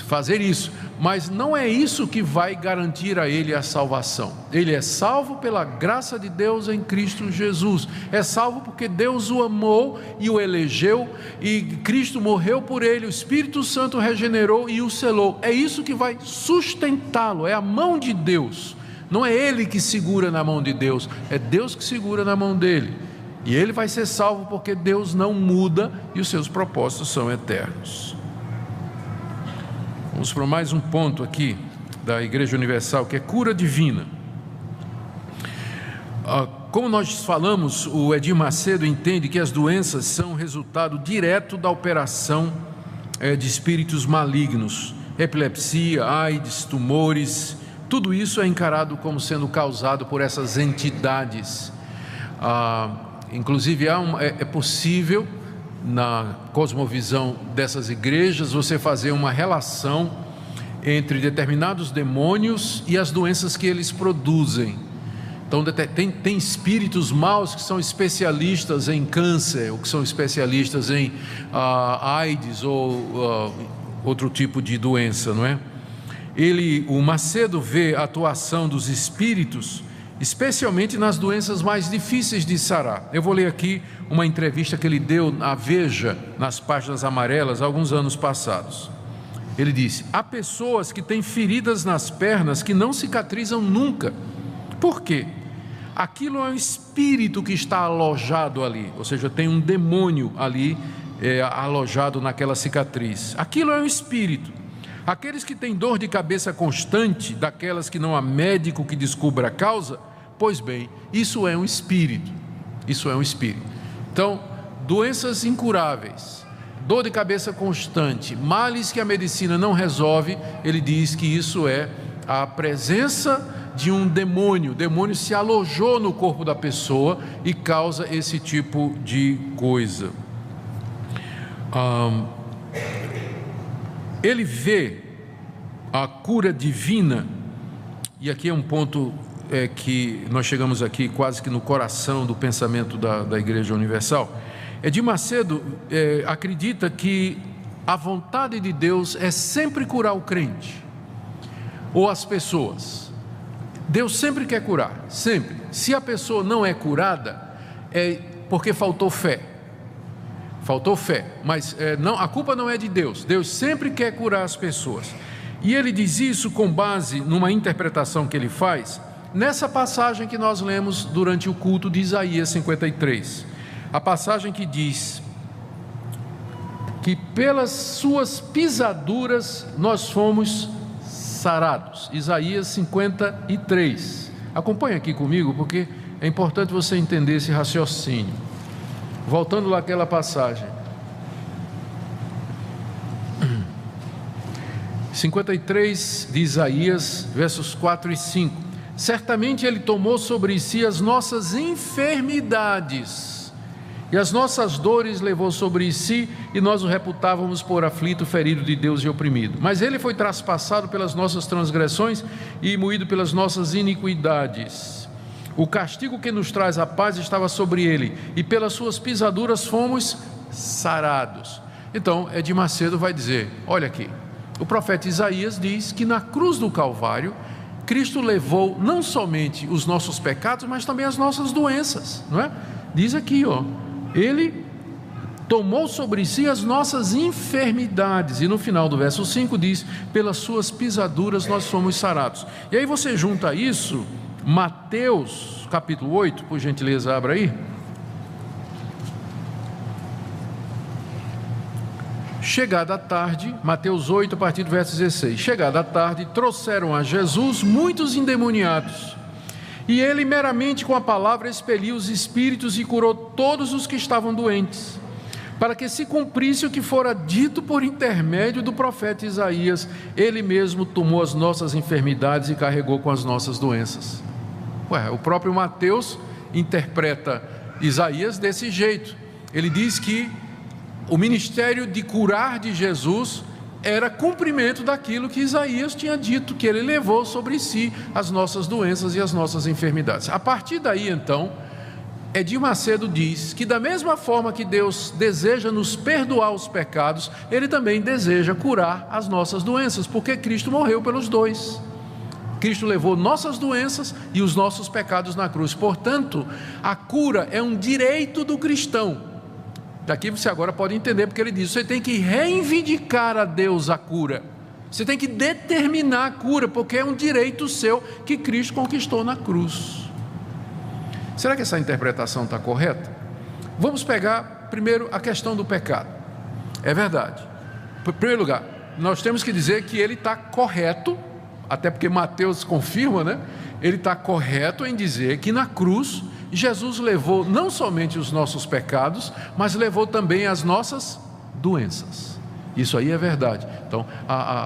Fazer isso, mas não é isso que vai garantir a ele a salvação. Ele é salvo pela graça de Deus em Cristo Jesus, é salvo porque Deus o amou e o elegeu, e Cristo morreu por ele, o Espírito Santo regenerou e o selou. É isso que vai sustentá-lo, é a mão de Deus. Não é ele que segura na mão de Deus, é Deus que segura na mão dele. E ele vai ser salvo porque Deus não muda e os seus propósitos são eternos. Vamos para mais um ponto aqui da Igreja Universal, que é cura divina. Como nós falamos, o Edir Macedo entende que as doenças são resultado direto da operação de espíritos malignos. Epilepsia, AIDS, tumores, tudo isso é encarado como sendo causado por essas entidades. Inclusive é possível, na cosmovisão dessas igrejas, você fazer uma relação entre determinados demônios e as doenças que eles produzem. Então tem espíritos maus que são especialistas em câncer, ou que são especialistas em AIDS ou outro tipo de doença, não é? O Macedo vê a atuação dos espíritos, especialmente nas doenças mais difíceis de sarar. Eu vou ler aqui uma entrevista que ele deu à Veja, nas páginas amarelas, há alguns anos passados. Ele disse: há pessoas que têm feridas nas pernas que não cicatrizam nunca. Por quê? Aquilo é um espírito que está alojado ali, ou seja, tem um demônio ali alojado naquela cicatriz. Aquilo é um espírito. Aqueles que têm dor de cabeça constante, daquelas que não há médico que descubra a causa, pois bem, isso é um espírito. Isso é um espírito. Então, doenças incuráveis, dor de cabeça constante, males que a medicina não resolve, ele diz que isso é a presença de um demônio. O demônio se alojou no corpo da pessoa e causa esse tipo de coisa. Ele vê a cura divina, e aqui é um ponto que nós chegamos aqui quase que no coração do pensamento da Igreja Universal. Edir Macedo acredita que a vontade de Deus é sempre curar o crente, ou as pessoas. Deus sempre quer curar, sempre. Se a pessoa não é curada, é porque faltou fé. Faltou fé, mas não, a culpa não é de Deus. Deus sempre quer curar as pessoas. E ele diz isso com base numa interpretação que ele faz nessa passagem que nós lemos durante o culto de Isaías 53. A passagem que diz que pelas suas pisaduras nós fomos sarados. Isaías 53. Acompanhe aqui comigo, porque é importante você entender esse raciocínio. Voltando lá àquela passagem, 53 de Isaías, versos 4 e 5. Certamente Ele tomou sobre si as nossas enfermidades, e as nossas dores levou sobre si, e nós o reputávamos por aflito, ferido de Deus e oprimido. Mas Ele foi traspassado pelas nossas transgressões e moído pelas nossas iniquidades. O castigo que nos traz a paz estava sobre ele, e pelas suas pisaduras fomos sarados. Então, Edir Macedo vai dizer, olha aqui, o profeta Isaías diz que na cruz do Calvário, Cristo levou não somente os nossos pecados, mas também as nossas doenças, não é? Diz aqui, Ele tomou sobre si as nossas enfermidades, e no final do verso 5 diz, pelas suas pisaduras nós fomos sarados. E aí você junta isso, Mateus capítulo 8, por gentileza, abra aí. Chegada a tarde, Mateus 8, a partir do verso 16. Chegada a tarde, trouxeram a Jesus muitos endemoniados, e ele meramente com a palavra expeliu os espíritos e curou todos os que estavam doentes, para que se cumprisse o que fora dito por intermédio do profeta Isaías: ele mesmo tomou as nossas enfermidades e carregou com as nossas doenças. O próprio Mateus interpreta Isaías desse jeito. Ele diz que o ministério de curar de Jesus era cumprimento daquilo que Isaías tinha dito, que ele levou sobre si as nossas doenças e as nossas enfermidades. A partir daí, então, Edir Macedo diz que da mesma forma que Deus deseja nos perdoar os pecados, Ele também deseja curar as nossas doenças, porque Cristo morreu pelos dois. Cristo levou nossas doenças e os nossos pecados na cruz. Portanto, a cura é um direito do cristão. Daqui você agora pode entender, porque ele diz, você tem que reivindicar a Deus a cura. Você tem que determinar a cura, porque é um direito seu que Cristo conquistou na cruz. Será que essa interpretação está correta? Vamos pegar primeiro a questão do pecado. É verdade. Em primeiro lugar, nós temos que dizer que ele está correto, até porque Mateus confirma, né? Ele está correto em dizer que na cruz Jesus levou não somente os nossos pecados, mas levou também as nossas doenças. Isso aí é verdade. Então,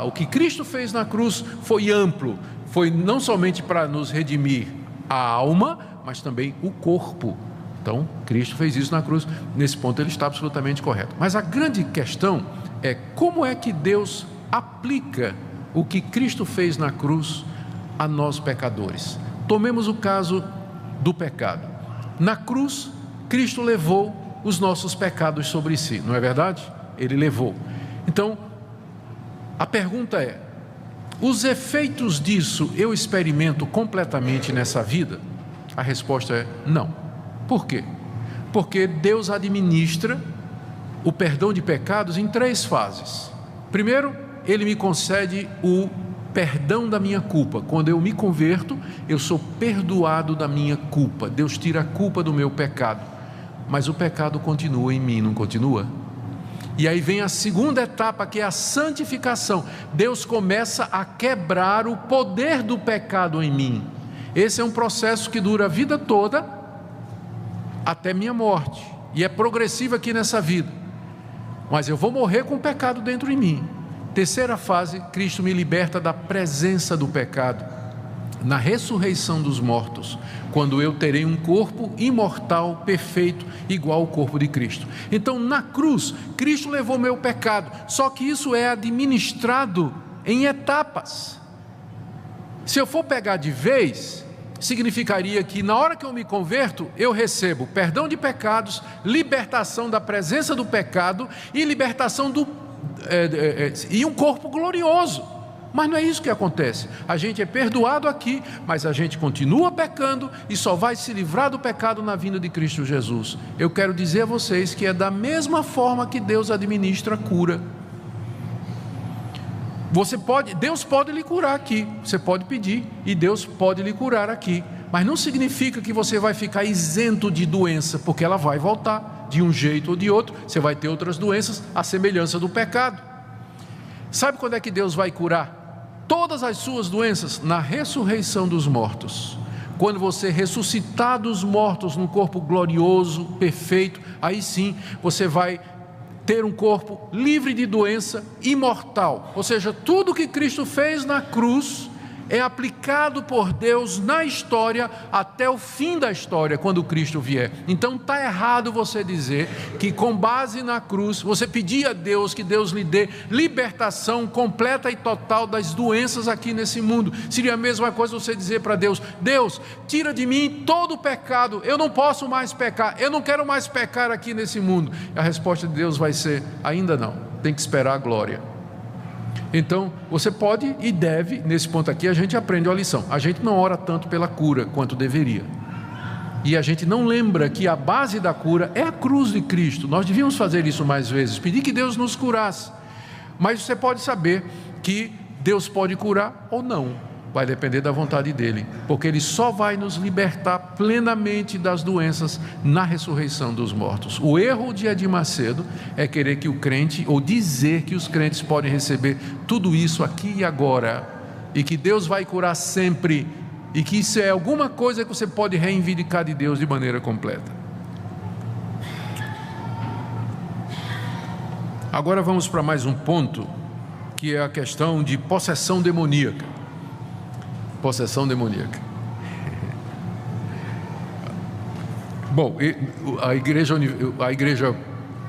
o que Cristo fez na cruz foi amplo, foi não somente para nos redimir a alma, mas também o corpo. Então, Cristo fez isso na cruz. Nesse ponto ele está absolutamente correto. Mas a grande questão é como é que Deus aplica o que Cristo fez na cruz a nós pecadores. Tomemos o caso do pecado. Na cruz, Cristo levou os nossos pecados sobre si, não é verdade? Ele levou. Então, a pergunta é: os efeitos disso eu experimento completamente nessa vida? A resposta é não. Por quê? Porque Deus administra o perdão de pecados em 3 fases. Primeiro, Ele me concede o perdão da minha culpa. Quando eu me converto, eu sou perdoado da minha culpa. Deus tira a culpa do meu pecado. Mas o pecado continua em mim, não continua? E aí vem a segunda etapa, que é a santificação. Deus começa a quebrar o poder do pecado em mim. Esse é um processo que dura a vida toda, até minha morte. E é progressivo aqui nessa vida. Mas eu vou morrer com o pecado dentro de mim. Terceira fase, Cristo me liberta da presença do pecado, na ressurreição dos mortos, quando eu terei um corpo imortal, perfeito, igual ao corpo de Cristo. Então, na cruz, Cristo levou meu pecado, só que isso é administrado em etapas. Se eu for pegar de vez, significaria que na hora que eu me converto, eu recebo perdão de pecados, libertação da presença do pecado e libertação e um corpo glorioso. Mas não é isso que acontece. A gente é perdoado aqui, mas a gente continua pecando e só vai se livrar do pecado na vinda de Cristo Jesus. Eu quero dizer a vocês que é da mesma forma que Deus administra a cura. Deus pode lhe curar aqui, você pode pedir e Deus pode lhe curar aqui, mas não significa que você vai ficar isento de doença, porque ela vai voltar de um jeito ou de outro. Você vai ter outras doenças, à semelhança do pecado. Sabe quando é que Deus vai curar todas as suas doenças? Na ressurreição dos mortos. Quando você ressuscitar dos mortos num corpo glorioso, perfeito, aí sim você vai ter um corpo livre de doença, imortal. Ou seja, tudo que Cristo fez na cruz é aplicado por Deus na história até o fim da história, quando Cristo vier. Então está errado você dizer que com base na cruz, você pedir a Deus que Deus lhe dê libertação completa e total das doenças aqui nesse mundo. Seria a mesma coisa você dizer para Deus: Deus, tira de mim todo o pecado, eu não posso mais pecar, eu não quero mais pecar aqui nesse mundo. A resposta de Deus vai ser: ainda não, tem que esperar a glória. Então, você pode e deve, nesse ponto aqui a gente aprende a lição. A gente não ora tanto pela cura quanto deveria. E a gente não lembra que a base da cura é a cruz de Cristo. Nós devíamos fazer isso mais vezes, pedir que Deus nos curasse. Mas você pode saber que Deus pode curar ou não. Vai depender da vontade dEle, porque Ele só vai nos libertar plenamente das doenças na ressurreição dos mortos. O erro de Edir Macedo é querer que o crente, ou dizer que os crentes podem receber tudo isso aqui e agora, e que Deus vai curar sempre, e que isso é alguma coisa que você pode reivindicar de Deus de maneira completa. Agora vamos para mais um ponto, que é a questão de possessão demoníaca. Possessão demoníaca. Bom, a igreja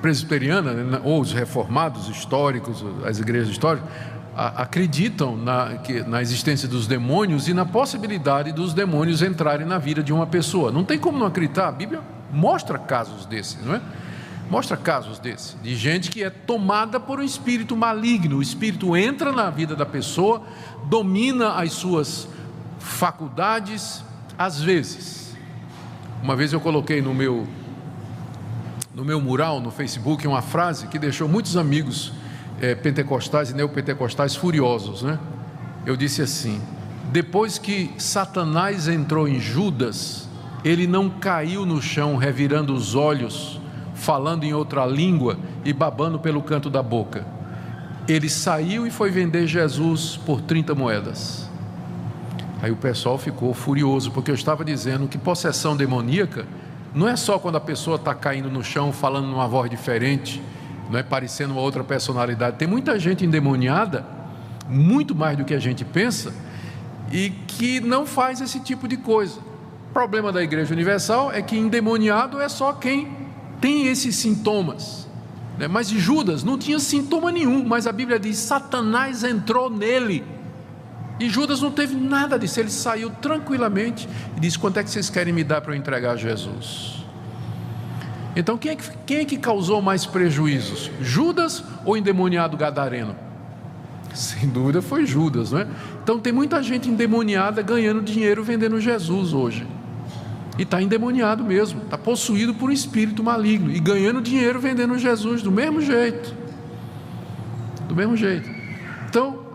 presbiteriana, né, ou os reformados históricos, as igrejas históricas, acreditam na existência dos demônios e na possibilidade dos demônios entrarem na vida de uma pessoa. Não tem como não acreditar. A Bíblia mostra casos desses, não é? Mostra casos desses, de gente que é tomada por um espírito maligno. O espírito entra na vida da pessoa, domina as suas faculdades. Às vezes, uma vez eu coloquei no meu mural no Facebook uma frase que deixou muitos amigos pentecostais e neopentecostais furiosos, né? Eu disse assim: depois que Satanás entrou em Judas, ele não caiu no chão revirando os olhos, falando em outra língua e babando pelo canto da boca. Ele saiu e foi vender Jesus por 30 moedas. Aí o pessoal ficou furioso, porque eu estava dizendo que possessão demoníaca não é só quando a pessoa está caindo no chão, falando numa voz diferente, não é, parecendo uma outra personalidade. Tem muita gente endemoniada, muito mais do que a gente pensa, e que não faz esse tipo de coisa. O problema da Igreja Universal é que endemoniado é só quem tem esses sintomas, né? Mas Judas não tinha sintoma nenhum, mas a Bíblia diz: Satanás entrou nele. E Judas não teve nada disso, ele saiu tranquilamente e disse: quanto é que vocês querem me dar para eu entregar a Jesus? Então quem é que causou mais prejuízos? Judas ou o endemoniado gadareno? Sem dúvida foi Judas, não é? Então tem muita gente endemoniada ganhando dinheiro vendendo Jesus hoje. E está endemoniado mesmo, está possuído por um espírito maligno e ganhando dinheiro vendendo Jesus do mesmo jeito. Do mesmo jeito. Então,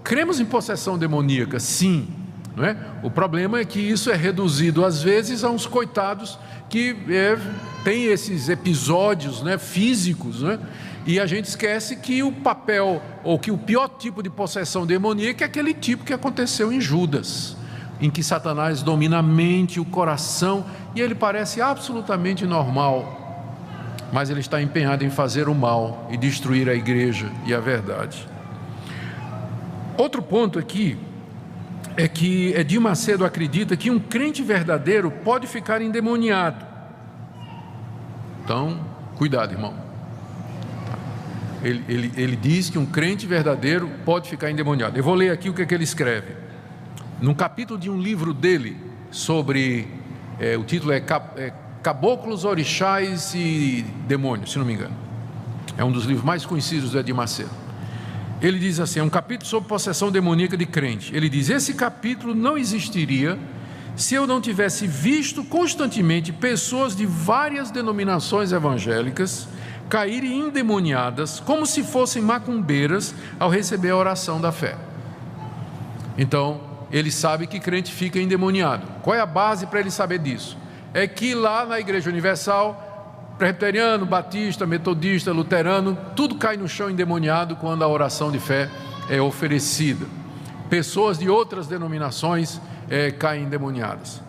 cremos em possessão demoníaca, sim, não é? O problema é que isso é reduzido às vezes a uns coitados que tem esses episódios, né, físicos, né? E a gente esquece que o papel, ou que o pior tipo de possessão demoníaca é aquele tipo que aconteceu em Judas, em que Satanás domina a mente, o coração, e ele parece absolutamente normal, mas ele está empenhado em fazer o mal e destruir a igreja e a verdade. Outro ponto aqui é que Edir Macedo acredita que um crente verdadeiro pode ficar endemoniado. Então, cuidado, irmão. Ele diz que um crente verdadeiro pode ficar endemoniado. Eu vou ler aqui o que ele escreve. Num capítulo de um livro dele, sobre, o título é Caboclos, Orixás e Demônios, se não me engano. É um dos livros mais conhecidos do Edir Macedo. Ele diz assim, é um capítulo sobre possessão demoníaca de crente. Ele diz: esse capítulo não existiria se eu não tivesse visto constantemente pessoas de várias denominações evangélicas caírem endemoniadas, como se fossem macumbeiras, ao receber a oração da fé. Então, ele sabe que crente fica endemoniado. Qual é a base para ele saber disso? É que lá na Igreja Universal, presbiteriano, batista, metodista, luterano, tudo cai no chão endemoniado quando a oração de fé é oferecida. Pessoas de outras denominações caem endemoniadas.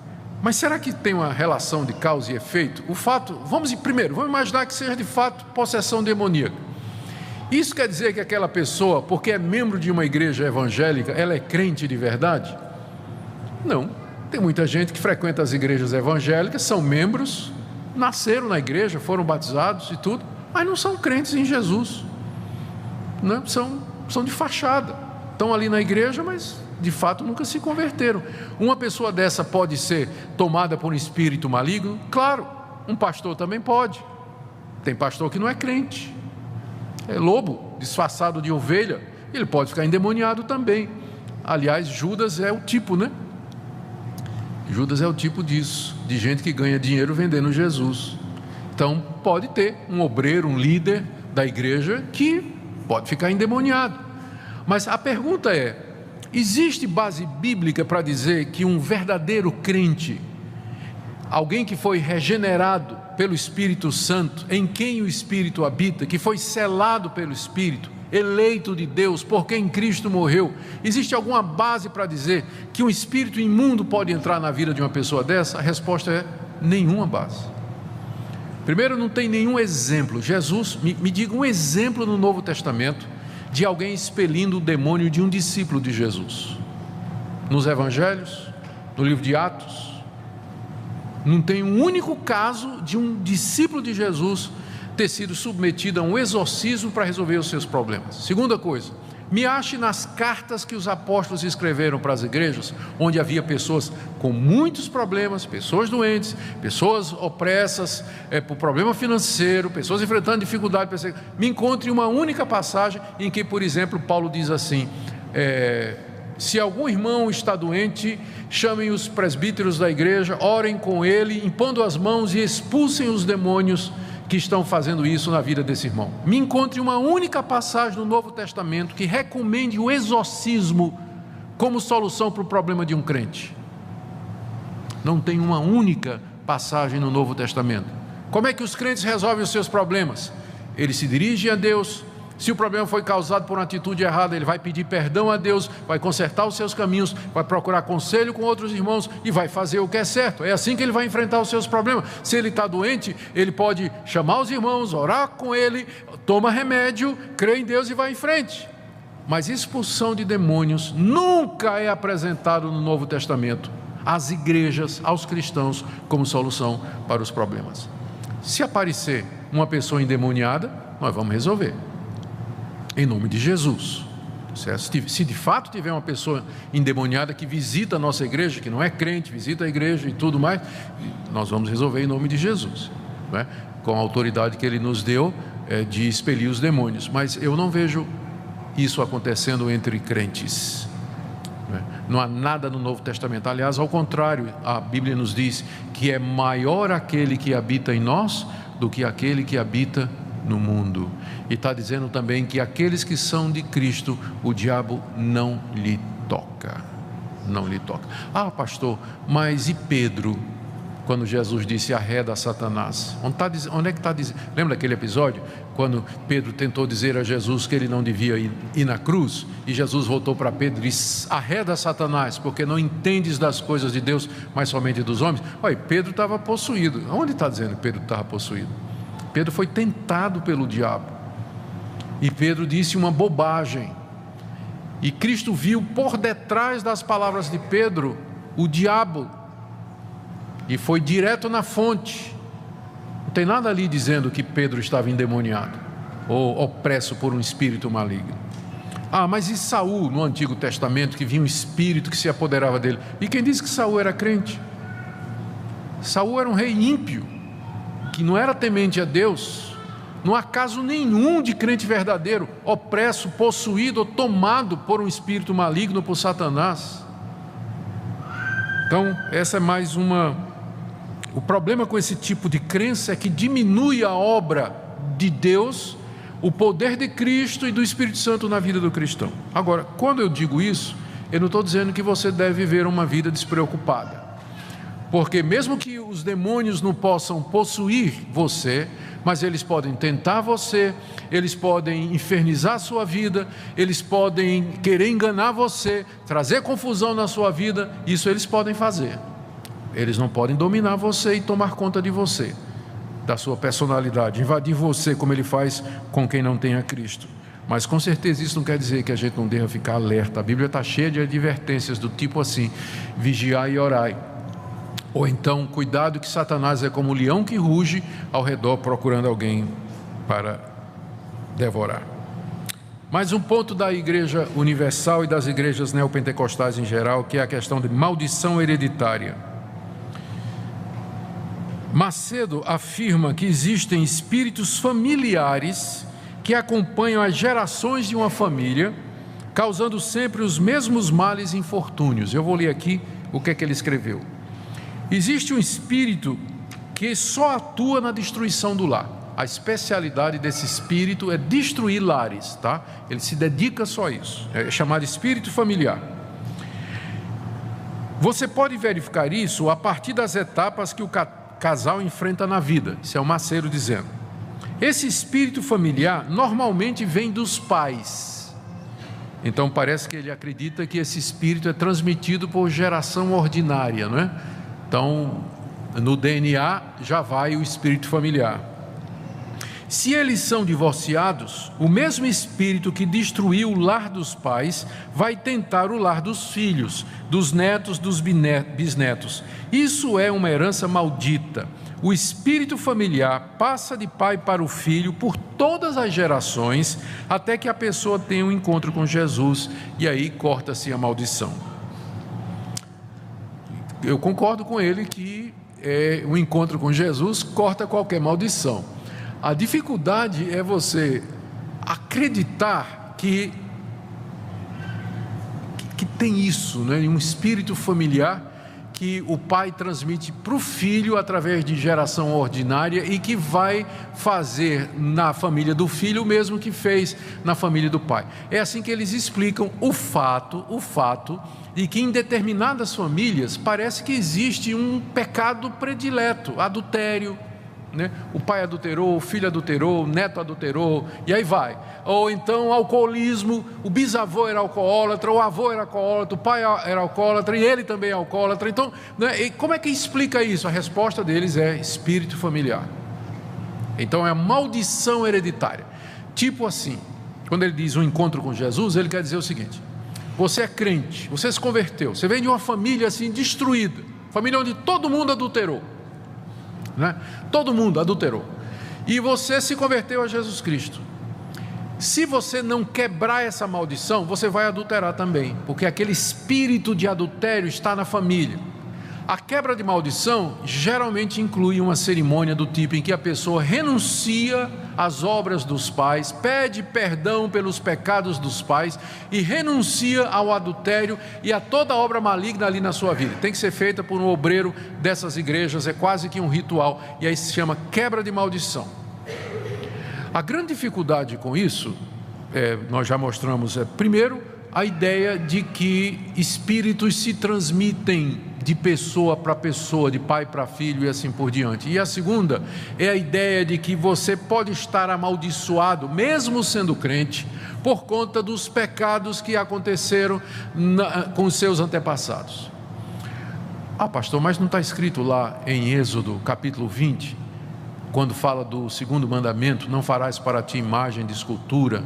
Mas será que tem uma relação de causa e efeito? O fato, vamos imaginar que seja de fato possessão demoníaca. Isso quer dizer que aquela pessoa, porque é membro de uma igreja evangélica, ela é crente de verdade? Não. Tem muita gente que frequenta as igrejas evangélicas, são membros, nasceram na igreja, foram batizados e tudo, mas não são crentes em Jesus, não, são de fachada, estão ali na igreja, mas de fato nunca se converteram. Uma pessoa dessa pode ser tomada por um espírito maligno? Claro, um pastor também pode. Tem pastor que não é crente, é lobo disfarçado de ovelha, ele pode ficar endemoniado também. Aliás, Judas é o tipo, né? Judas é o tipo disso, de gente que ganha dinheiro vendendo Jesus. Então pode ter um obreiro, um líder da igreja que pode ficar endemoniado. Mas a pergunta é: existe base bíblica para dizer que um verdadeiro crente, alguém que foi regenerado pelo Espírito Santo, em quem o Espírito habita, que foi selado pelo Espírito, eleito de Deus, por quem Cristo morreu, existe alguma base para dizer que um espírito imundo pode entrar na vida de uma pessoa dessa? A resposta é: nenhuma base. Primeiro, não tem nenhum exemplo. Jesus, me diga um exemplo no Novo Testamento de alguém expelindo o demônio de um discípulo de Jesus. Nos Evangelhos, no livro de Atos, não tem um único caso de um discípulo de Jesus ter sido submetido a um exorcismo para resolver os seus problemas. Segunda coisa, me ache nas cartas que os apóstolos escreveram para as igrejas, onde havia pessoas com muitos problemas, pessoas doentes, pessoas opressas por problema financeiro, pessoas enfrentando dificuldade. Me encontre uma única passagem em que, por exemplo, Paulo diz assim: se algum irmão está doente, chamem os presbíteros da igreja, orem com ele, impondo as mãos e expulsem os demônios que estão fazendo isso na vida desse irmão. Me encontre uma única passagem no Novo Testamento que recomende o exorcismo como solução para o problema de um crente. Não tem uma única passagem no Novo Testamento. Como é que os crentes resolvem os seus problemas? Eles se dirigem a Deus. Se o problema foi causado por uma atitude errada, ele vai pedir perdão a Deus, vai consertar os seus caminhos, vai procurar conselho com outros irmãos e vai fazer o que é certo. É assim que ele vai enfrentar os seus problemas. Se ele está doente, ele pode chamar os irmãos, orar com ele, toma remédio, crê em Deus e vai em frente. Mas expulsão de demônios nunca é apresentado no Novo Testamento às igrejas, aos cristãos, como solução para os problemas. Se aparecer uma pessoa endemoniada, nós vamos resolver. Em nome de Jesus. certo? Se de fato tiver uma pessoa endemoniada que visita a nossa igreja, que não é crente, visita a igreja e tudo mais, nós vamos resolver em nome de Jesus, né? Com a autoridade que Ele nos deu de expelir os demônios. Mas eu não vejo isso acontecendo entre crentes, né? Não há nada no Novo Testamento. Aliás, ao contrário, a Bíblia nos diz que é maior aquele que habita em nós do que aquele que habita no mundo. E está dizendo também que aqueles que são de Cristo, o diabo não lhe toca. Não lhe toca. Ah, pastor, mas e Pedro? Quando Jesus disse: arreda Satanás. Onde é que está dizendo? Lembra daquele episódio? Quando Pedro tentou dizer a Jesus que ele não devia ir na cruz, e Jesus voltou para Pedro e disse: arreda Satanás, porque não entendes das coisas de Deus, mas somente dos homens. Olha, Pedro estava possuído. Onde está dizendo que Pedro estava possuído? Pedro foi tentado pelo diabo, e Pedro disse uma bobagem, e Cristo viu por detrás das palavras de Pedro o diabo, e foi direto na fonte. Não tem nada ali dizendo que Pedro estava endemoniado ou opresso por um espírito maligno. Ah, mas e Saul no Antigo Testamento, que vinha um espírito que se apoderava dele? E quem disse que Saul era crente? Saul era um rei ímpio, que não era temente a Deus. Não há caso nenhum de crente verdadeiro opresso, possuído ou tomado por um espírito maligno, por Satanás. Então, essa é mais uma... O problema com esse tipo de crença é que diminui a obra de Deus, o poder de Cristo e do Espírito Santo na vida do cristão. Agora, quando eu digo isso, eu não estou dizendo que você deve viver uma vida despreocupada, porque mesmo que os demônios não possam possuir você, mas eles podem tentar você, eles podem infernizar a sua vida, eles podem querer enganar você, trazer confusão na sua vida. Isso eles podem fazer. Eles não podem dominar você e tomar conta de você, da sua personalidade, invadir você como ele faz com quem não tem a Cristo. Mas com certeza isso não quer dizer que a gente não deva ficar alerta. A Bíblia está cheia de advertências do tipo assim: vigiai e orai. Ou então, cuidado que Satanás é como um leão que ruge ao redor procurando alguém para devorar. Mais um ponto da Igreja Universal e das igrejas neopentecostais em geral, que é a questão de maldição hereditária. Macedo afirma que existem espíritos familiares que acompanham as gerações de uma família, causando sempre os mesmos males e infortúnios. Eu vou ler aqui o que é que ele escreveu. Existe um espírito que só atua na destruição do lar. A especialidade desse espírito é destruir lares, tá? Ele se dedica só a isso. É chamado espírito familiar. Você pode verificar isso a partir das etapas que o casal enfrenta na vida. Isso é o Macedo dizendo. Esse espírito familiar normalmente vem dos pais. Então parece que ele acredita que esse espírito é transmitido por geração ordinária, não é? Então, no DNA já vai o espírito familiar. Se eles são divorciados, o mesmo espírito que destruiu o lar dos pais vai tentar o lar dos filhos, dos netos, dos bisnetos. Isso é uma herança maldita. O espírito familiar passa de pai para o filho por todas as gerações, até que a pessoa tenha um encontro com Jesus, e aí corta-se a maldição. Eu concordo com ele que o encontro com Jesus corta qualquer maldição. A dificuldade é você acreditar que tem isso, né? Um espírito familiar que o pai transmite para o filho através de geração ordinária e que vai fazer na família do filho o mesmo que fez na família do pai. É assim que eles explicam o fato de que em determinadas famílias parece que existe um pecado predileto, adultério, né? O pai adulterou, o filho adulterou, o neto adulterou, e aí vai. Ou então alcoolismo, o bisavô era alcoólatra, o avô era alcoólatra, o pai era alcoólatra e ele também é alcoólatra. Então, né, e como é que explica isso? A resposta deles é espírito familiar. Então é maldição hereditária. Tipo assim, quando ele diz um encontro com Jesus, ele quer dizer o seguinte: você é crente, você se converteu, você vem de uma família assim destruída, família onde todo mundo adulterou, né? Todo mundo adulterou, e você se converteu a Jesus Cristo. Se você não quebrar essa maldição, você vai adulterar também, porque aquele espírito de adultério está na família. A quebra de maldição geralmente inclui uma cerimônia do tipo em que a pessoa renuncia às obras dos pais, pede perdão pelos pecados dos pais e renuncia ao adultério e a toda obra maligna ali na sua vida. Tem que ser feita por um obreiro dessas igrejas, é quase que um ritual, e aí se chama quebra de maldição. A grande dificuldade com isso, nós já mostramos, primeiro, a ideia de que espíritos se transmitem de pessoa para pessoa, de pai para filho e assim por diante. E a segunda é a ideia de que você pode estar amaldiçoado, mesmo sendo crente, por conta dos pecados que aconteceram com os seus antepassados. Ah, pastor, mas não está escrito lá em Êxodo capítulo 20, quando fala do segundo mandamento: não farás para ti imagem de escultura,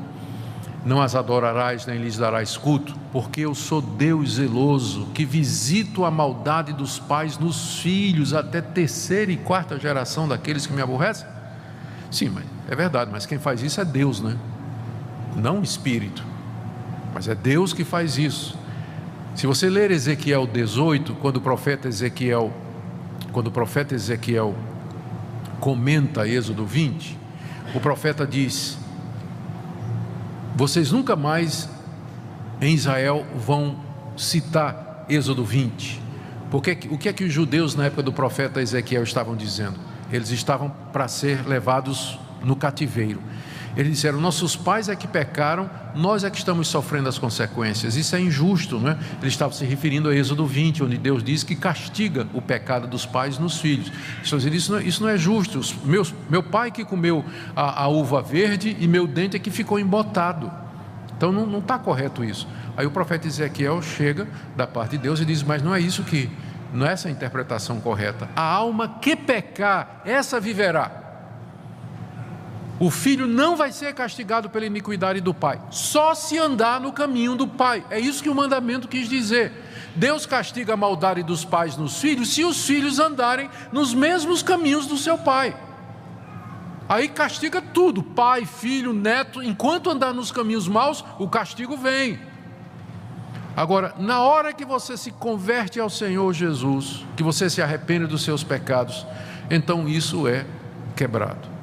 não as adorarás nem lhes darás culto, porque eu sou Deus zeloso, que visito a maldade dos pais nos filhos, até terceira e quarta geração daqueles que me aborrecem? Sim, mas é verdade, mas quem faz isso é Deus, né? Não o Espírito, mas é Deus que faz isso. Se você ler Ezequiel 18, quando o profeta Ezequiel comenta Êxodo 20, o profeta diz: vocês nunca mais em Israel vão citar Êxodo 20. Porque o que é que os judeus na época do profeta Ezequiel estavam dizendo? Eles estavam para ser levados no cativeiro. Eles disseram: nossos pais é que pecaram, nós é que estamos sofrendo as consequências. Isso é injusto, não é? Eles estavam se referindo a Êxodo 20, onde Deus diz que castiga o pecado dos pais nos filhos. Estão dizendo: isso não é justo. Meu pai que comeu a uva verde e meu dente é que ficou embotado. Então não está correto isso. Aí o profeta Ezequiel chega da parte de Deus e diz: mas não é isso não é essa a interpretação correta. A alma que pecar, essa viverá. O filho não vai ser castigado pela iniquidade do pai, só se andar no caminho do pai. É isso que o mandamento quis dizer. Deus castiga a maldade dos pais nos filhos se os filhos andarem nos mesmos caminhos do seu pai. Aí castiga tudo, pai, filho, neto. Enquanto andar nos caminhos maus, o castigo vem. Agora, na hora que você se converte ao Senhor Jesus, que você se arrepende dos seus pecados, então isso é quebrado.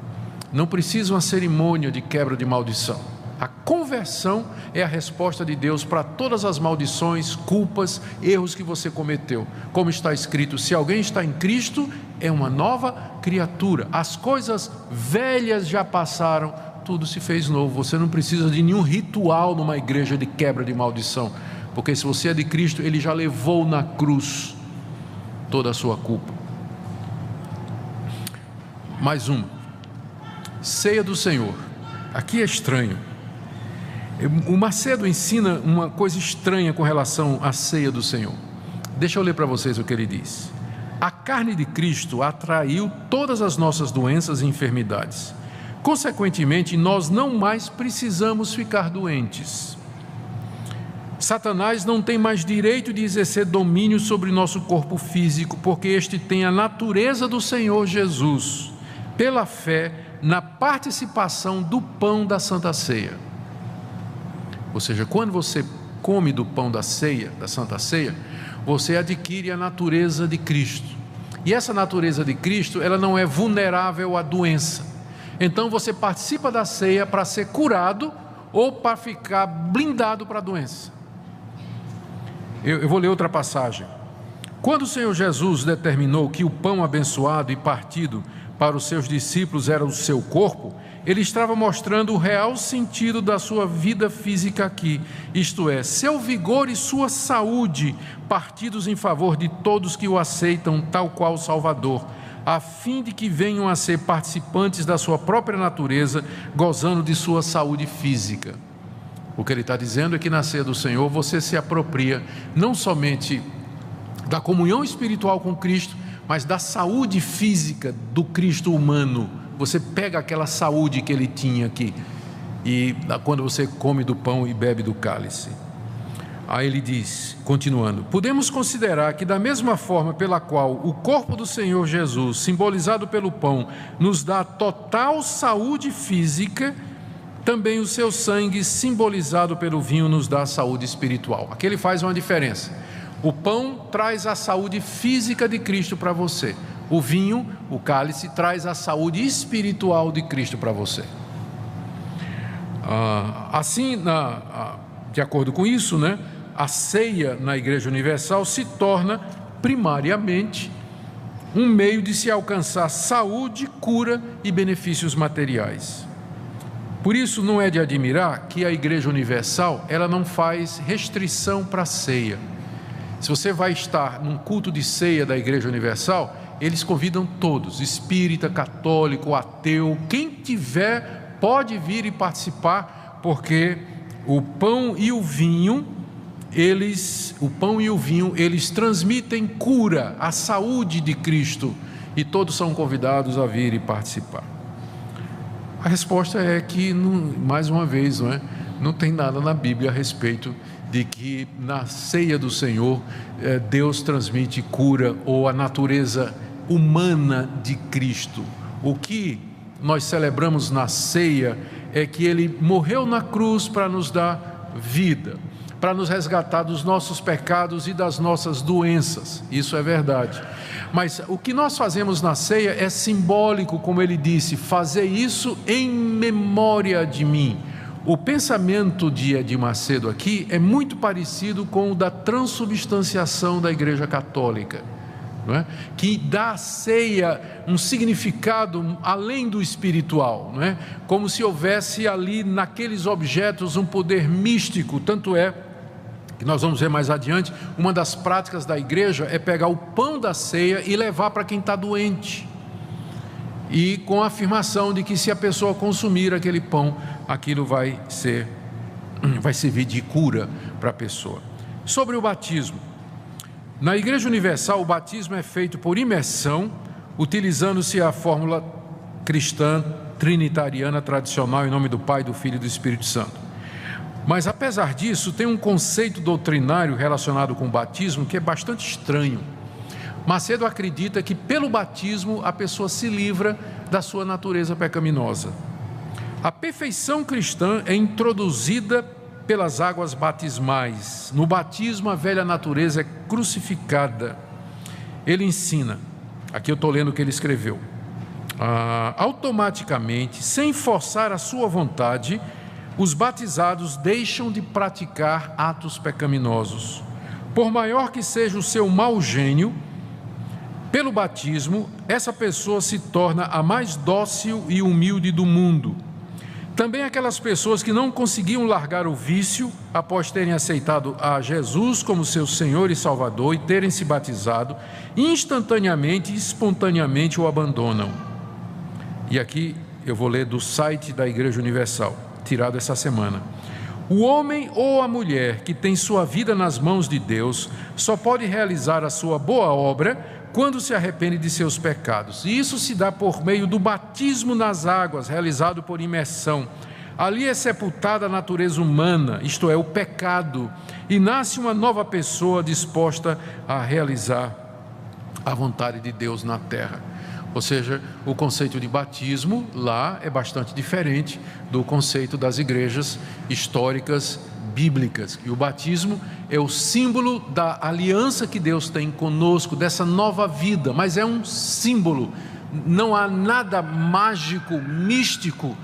Não precisa uma cerimônia de quebra de maldição. A conversão é a resposta de Deus para todas as maldições, culpas, erros que você cometeu. Como está escrito: se alguém está em Cristo, é uma nova criatura. As coisas velhas já passaram, tudo se fez novo. Você não precisa de nenhum ritual numa igreja de quebra de maldição, porque se você é de Cristo, Ele já levou na cruz toda a sua culpa. Mais uma. Ceia do Senhor. Aqui é estranho. O Macedo ensina uma coisa estranha com relação à ceia do Senhor. Deixa eu ler para vocês o que ele diz. A carne de Cristo atraiu todas as nossas doenças e enfermidades. Consequentemente, nós não mais precisamos ficar doentes. Satanás não tem mais direito de exercer domínio sobre nosso corpo físico, porque este tem a natureza do Senhor Jesus, pela fé na participação do pão da Santa Ceia. Ou seja, quando você come do pão da ceia, da Santa Ceia, você adquire a natureza de Cristo. E essa natureza de Cristo, ela não é vulnerável à doença. Então você participa da ceia para ser curado ou para ficar blindado para a doença. Eu vou ler outra passagem. Quando o Senhor Jesus determinou que o pão abençoado e partido para os seus discípulos era o seu corpo, Ele estava mostrando o real sentido da sua vida física aqui, isto é, seu vigor e sua saúde, partidos em favor de todos que o aceitam tal qual Salvador, a fim de que venham a ser participantes da sua própria natureza, gozando de sua saúde física. O que ele está dizendo é que na ceia do Senhor você se apropria não somente da comunhão espiritual com Cristo, mas da saúde física do Cristo humano. Você pega aquela saúde que ele tinha aqui, e quando você come do pão e bebe do cálice. Aí ele diz, continuando: podemos considerar que da mesma forma pela qual o corpo do Senhor Jesus, simbolizado pelo pão, nos dá total saúde física, também o seu sangue, simbolizado pelo vinho, nos dá saúde espiritual. Aqui ele faz uma diferença. O pão traz a saúde física de Cristo para você. O vinho, o cálice, traz a saúde espiritual de Cristo para você. Assim, de acordo com isso, né, a ceia na Igreja Universal se torna primariamente um meio de se alcançar saúde, cura e benefícios materiais. Por isso não é de admirar que a Igreja Universal, ela não faz restrição para a ceia. Se você vai estar num culto de ceia da Igreja Universal, eles convidam todos, espírita, católico, ateu, quem tiver pode vir e participar, porque o pão e o vinho, eles transmitem cura, a saúde de Cristo, e todos são convidados a vir e participar. A resposta é que, mais uma vez, não tem nada na Bíblia a respeito de que na ceia do Senhor Deus transmite cura ou a natureza humana de Cristo. O que nós celebramos na ceia é que Ele morreu na cruz para nos dar vida, para nos resgatar dos nossos pecados e das nossas doenças. Isso é verdade. Mas o que nós fazemos na ceia é simbólico, como ele disse, fazer isso em memória de mim. O pensamento de Edir Macedo aqui é muito parecido com o da transubstanciação da Igreja Católica, não é? Que dá à ceia um significado além do espiritual, não é? Como se houvesse ali naqueles objetos um poder místico. Tanto é que nós vamos ver mais adiante, uma das práticas da igreja é pegar o pão da ceia e levar para quem está doente, e com a afirmação de que se a pessoa consumir aquele pão, aquilo vai servir de cura para a pessoa. Sobre o batismo, na Igreja Universal o batismo é feito por imersão, utilizando-se a fórmula cristã trinitariana tradicional, em nome do Pai, do Filho e do Espírito Santo. Mas apesar disso, tem um conceito doutrinário relacionado com o batismo que é bastante estranho. Macedo acredita que pelo batismo a pessoa se livra da sua natureza pecaminosa. A perfeição cristã é introduzida pelas águas batismais. No batismo a velha natureza é crucificada. Ele ensina, aqui eu estou lendo o que ele escreveu, automaticamente, sem forçar a sua vontade, os batizados deixam de praticar atos pecaminosos. Por maior que seja o seu mau gênio, pelo batismo, essa pessoa se torna a mais dócil e humilde do mundo. Também aquelas pessoas que não conseguiam largar o vício, após terem aceitado a Jesus como seu Senhor e Salvador e terem se batizado, instantaneamente e espontaneamente o abandonam. E aqui eu vou ler do site da Igreja Universal, tirado essa semana. O homem ou a mulher que tem sua vida nas mãos de Deus só pode realizar a sua boa obra quando se arrepende de seus pecados. E isso se dá por meio do batismo nas águas, realizado por imersão. Ali é sepultada a natureza humana, isto é, o pecado, e nasce uma nova pessoa disposta a realizar a vontade de Deus na terra. Ou seja, o conceito de batismo lá é bastante diferente do conceito das igrejas históricas bíblicas. E o batismo é o símbolo da aliança que Deus tem conosco, dessa nova vida, mas é um símbolo. Não há nada mágico, místico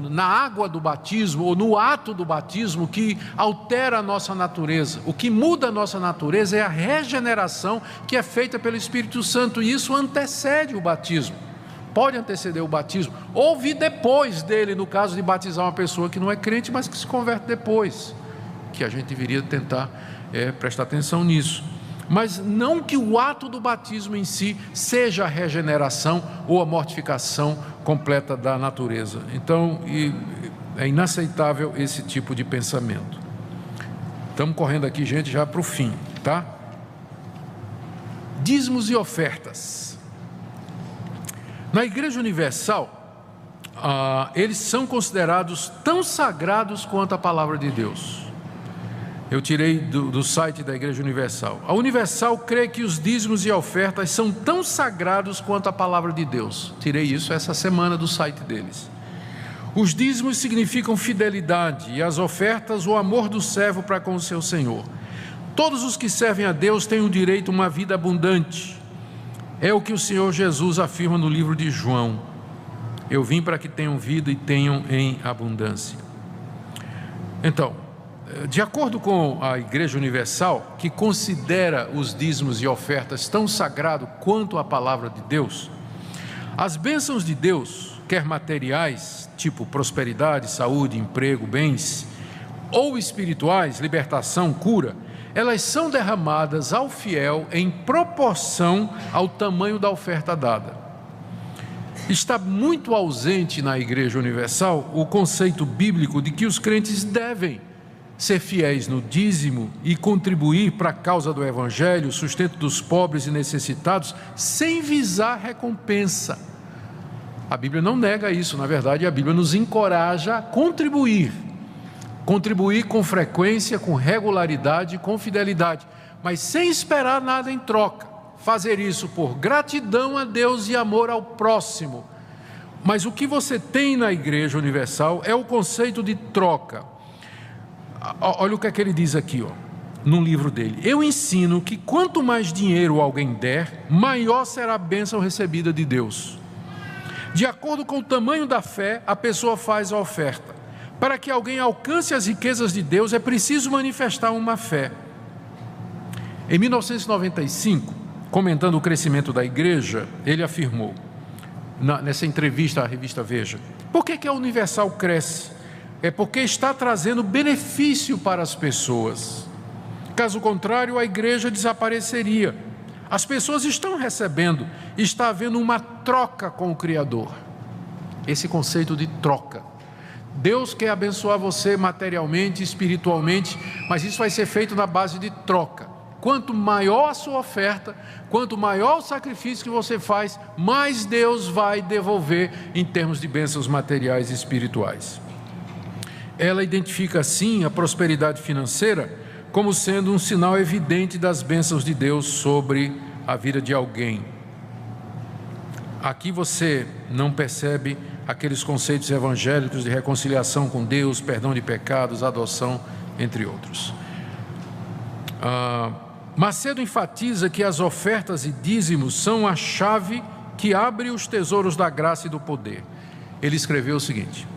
na água do batismo ou no ato do batismo que altera a nossa natureza. O que muda a nossa natureza é a regeneração que é feita pelo Espírito Santo, e isso antecede o batismo. Pode anteceder o batismo, ou vir depois dele, no caso de batizar uma pessoa que não é crente, mas que se converte depois, que a gente deveria tentar prestar atenção nisso. Mas não que o ato do batismo em si seja a regeneração ou a mortificação completa da natureza. Então, é inaceitável esse tipo de pensamento. Estamos correndo aqui, gente, já para o fim, tá? Dízimos e ofertas. Na Igreja Universal, eles são considerados tão sagrados quanto a palavra de Deus. Eu tirei do site da Igreja Universal. A Universal crê que os dízimos e ofertas são tão sagrados quanto a palavra de Deus. Tirei isso essa semana do site deles. Os dízimos significam fidelidade e as ofertas o amor do servo para com o seu Senhor. Todos os que servem a Deus têm o direito a uma vida abundante. É o que o Senhor Jesus afirma no livro de João. Eu vim para que tenham vida e tenham em abundância. Então, de acordo com a Igreja Universal, que considera os dízimos e ofertas tão sagrado quanto a palavra de Deus, as bênçãos de Deus, quer materiais, tipo prosperidade, saúde, emprego, bens, ou espirituais, libertação, cura, elas são derramadas ao fiel em proporção ao tamanho da oferta dada. Está muito ausente na Igreja Universal o conceito bíblico de que os crentes devem ser fiéis no dízimo e contribuir para a causa do Evangelho, o sustento dos pobres e necessitados, sem visar recompensa. A Bíblia não nega isso, na verdade a Bíblia nos encoraja a contribuir com frequência, com regularidade, com fidelidade, mas sem esperar nada em troca. Fazer isso por gratidão a Deus e amor ao próximo. Mas o que você tem na Igreja Universal é o conceito de troca. Olha o que é que ele diz aqui, no livro dele. Eu ensino que quanto mais dinheiro alguém der, maior será a bênção recebida de Deus. De acordo com o tamanho da fé, a pessoa faz a oferta. Para que alguém alcance as riquezas de Deus, é preciso manifestar uma fé. Em 1995, comentando o crescimento da igreja, ele afirmou, nessa entrevista à revista Veja, por que a Universal cresce? É porque está trazendo benefício para as pessoas. Caso contrário, a igreja desapareceria. As pessoas estão recebendo, está havendo uma troca com o Criador. Esse conceito de troca. Deus quer abençoar você materialmente, espiritualmente, mas isso vai ser feito na base de troca. Quanto maior a sua oferta, quanto maior o sacrifício que você faz, mais Deus vai devolver em termos de bênçãos materiais e espirituais. Ela identifica assim a prosperidade financeira como sendo um sinal evidente das bênçãos de Deus sobre a vida de alguém. Aqui você não percebe aqueles conceitos evangélicos de reconciliação com Deus, perdão de pecados, adoção, entre outros. Macedo enfatiza que as ofertas e dízimos são a chave que abre os tesouros da graça e do poder. Ele escreveu o seguinte: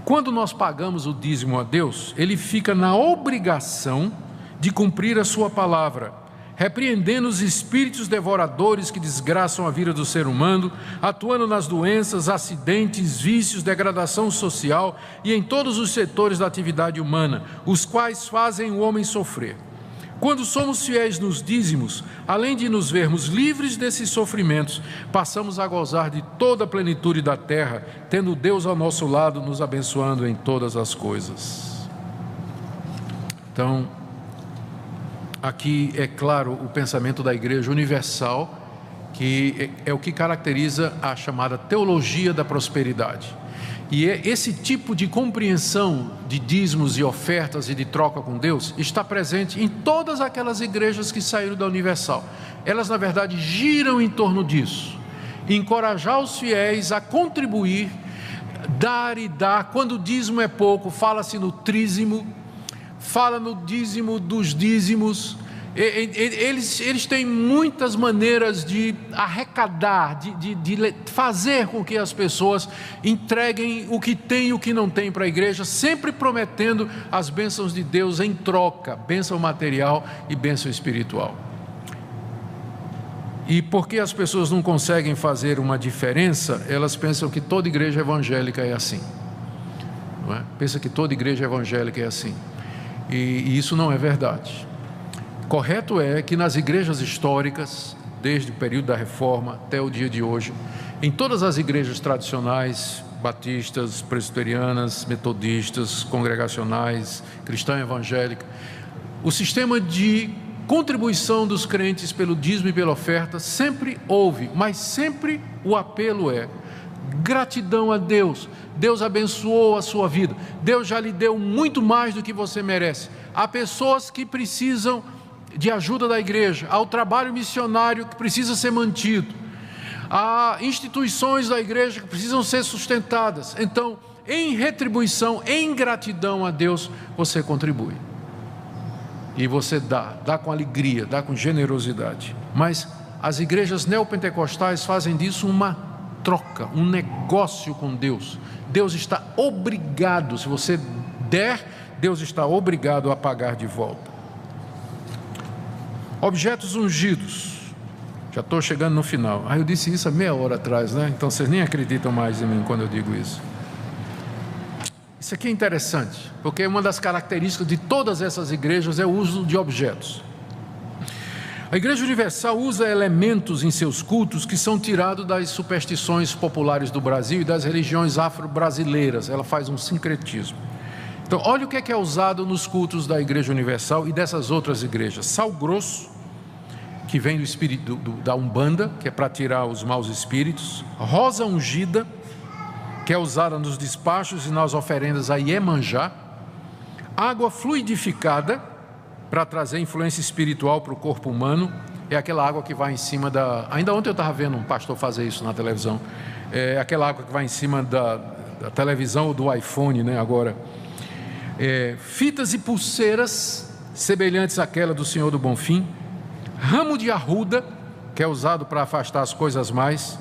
quando nós pagamos o dízimo a Deus, Ele fica na obrigação de cumprir a sua palavra, repreendendo os espíritos devoradores que desgraçam a vida do ser humano, atuando nas doenças, acidentes, vícios, degradação social e em todos os setores da atividade humana, os quais fazem o homem sofrer. Quando somos fiéis nos dízimos, além de nos vermos livres desses sofrimentos, passamos a gozar de toda a plenitude da terra, tendo Deus ao nosso lado, nos abençoando em todas as coisas. Então, aqui é claro o pensamento da Igreja Universal, que é o que caracteriza a chamada teologia da prosperidade. E esse tipo de compreensão de dízimos e ofertas e de troca com Deus está presente em todas aquelas igrejas que saíram da Universal. Elas, na verdade, giram em torno disso. Encorajar os fiéis a contribuir, dar e dar. Quando o dízimo é pouco, fala-se no trízimo, fala no dízimo dos dízimos. Eles têm muitas maneiras de arrecadar, de fazer com que as pessoas entreguem o que tem e o que não tem para a igreja, sempre prometendo as bênçãos de Deus em troca, bênção material e bênção espiritual. E porque as pessoas não conseguem fazer uma diferença, elas pensam que toda igreja evangélica é assim, não é? Pensa que toda igreja evangélica é assim, e isso não é verdade. Correto é que nas igrejas históricas, desde o período da Reforma até o dia de hoje, em todas as igrejas tradicionais, batistas, presbiterianas, metodistas, congregacionais, cristã evangélica, o sistema de contribuição dos crentes pelo dízimo e pela oferta sempre houve, mas sempre o apelo é: gratidão a Deus, Deus abençoou a sua vida, Deus já lhe deu muito mais do que você merece. Há pessoas que precisam de ajuda da igreja, ao trabalho missionário que precisa ser mantido, há instituições da igreja que precisam ser sustentadas. Então, em retribuição, em gratidão a Deus, você contribui. E você dá com alegria, dá com generosidade. Mas as igrejas neopentecostais fazem disso uma troca, um negócio com Deus. Deus está obrigado, se você der, Deus está obrigado a pagar de volta. Objetos ungidos. Já estou chegando no final. Eu disse isso há meia hora atrás, né? Então vocês nem acreditam mais em mim quando eu digo isso. Isso aqui é interessante, porque uma das características de todas essas igrejas é o uso de objetos. A Igreja Universal usa elementos em seus cultos que são tirados das superstições populares do Brasil e das religiões afro-brasileiras. Ela faz um sincretismo. Então, olha o que é usado nos cultos da Igreja Universal e dessas outras igrejas. Sal grosso, que vem do espírito da Umbanda, que é para tirar os maus espíritos. Rosa ungida, que é usada nos despachos e nas oferendas a Iemanjá. Água fluidificada, para trazer influência espiritual para o corpo humano. É aquela água que vai em cima da... Ainda ontem eu estava vendo um pastor fazer isso na televisão. É aquela água que vai em cima da televisão ou do iPhone, né, agora. Fitas e pulseiras semelhantes àquela do Senhor do Bonfim. Ramo de arruda, que é usado para afastar as coisas mais.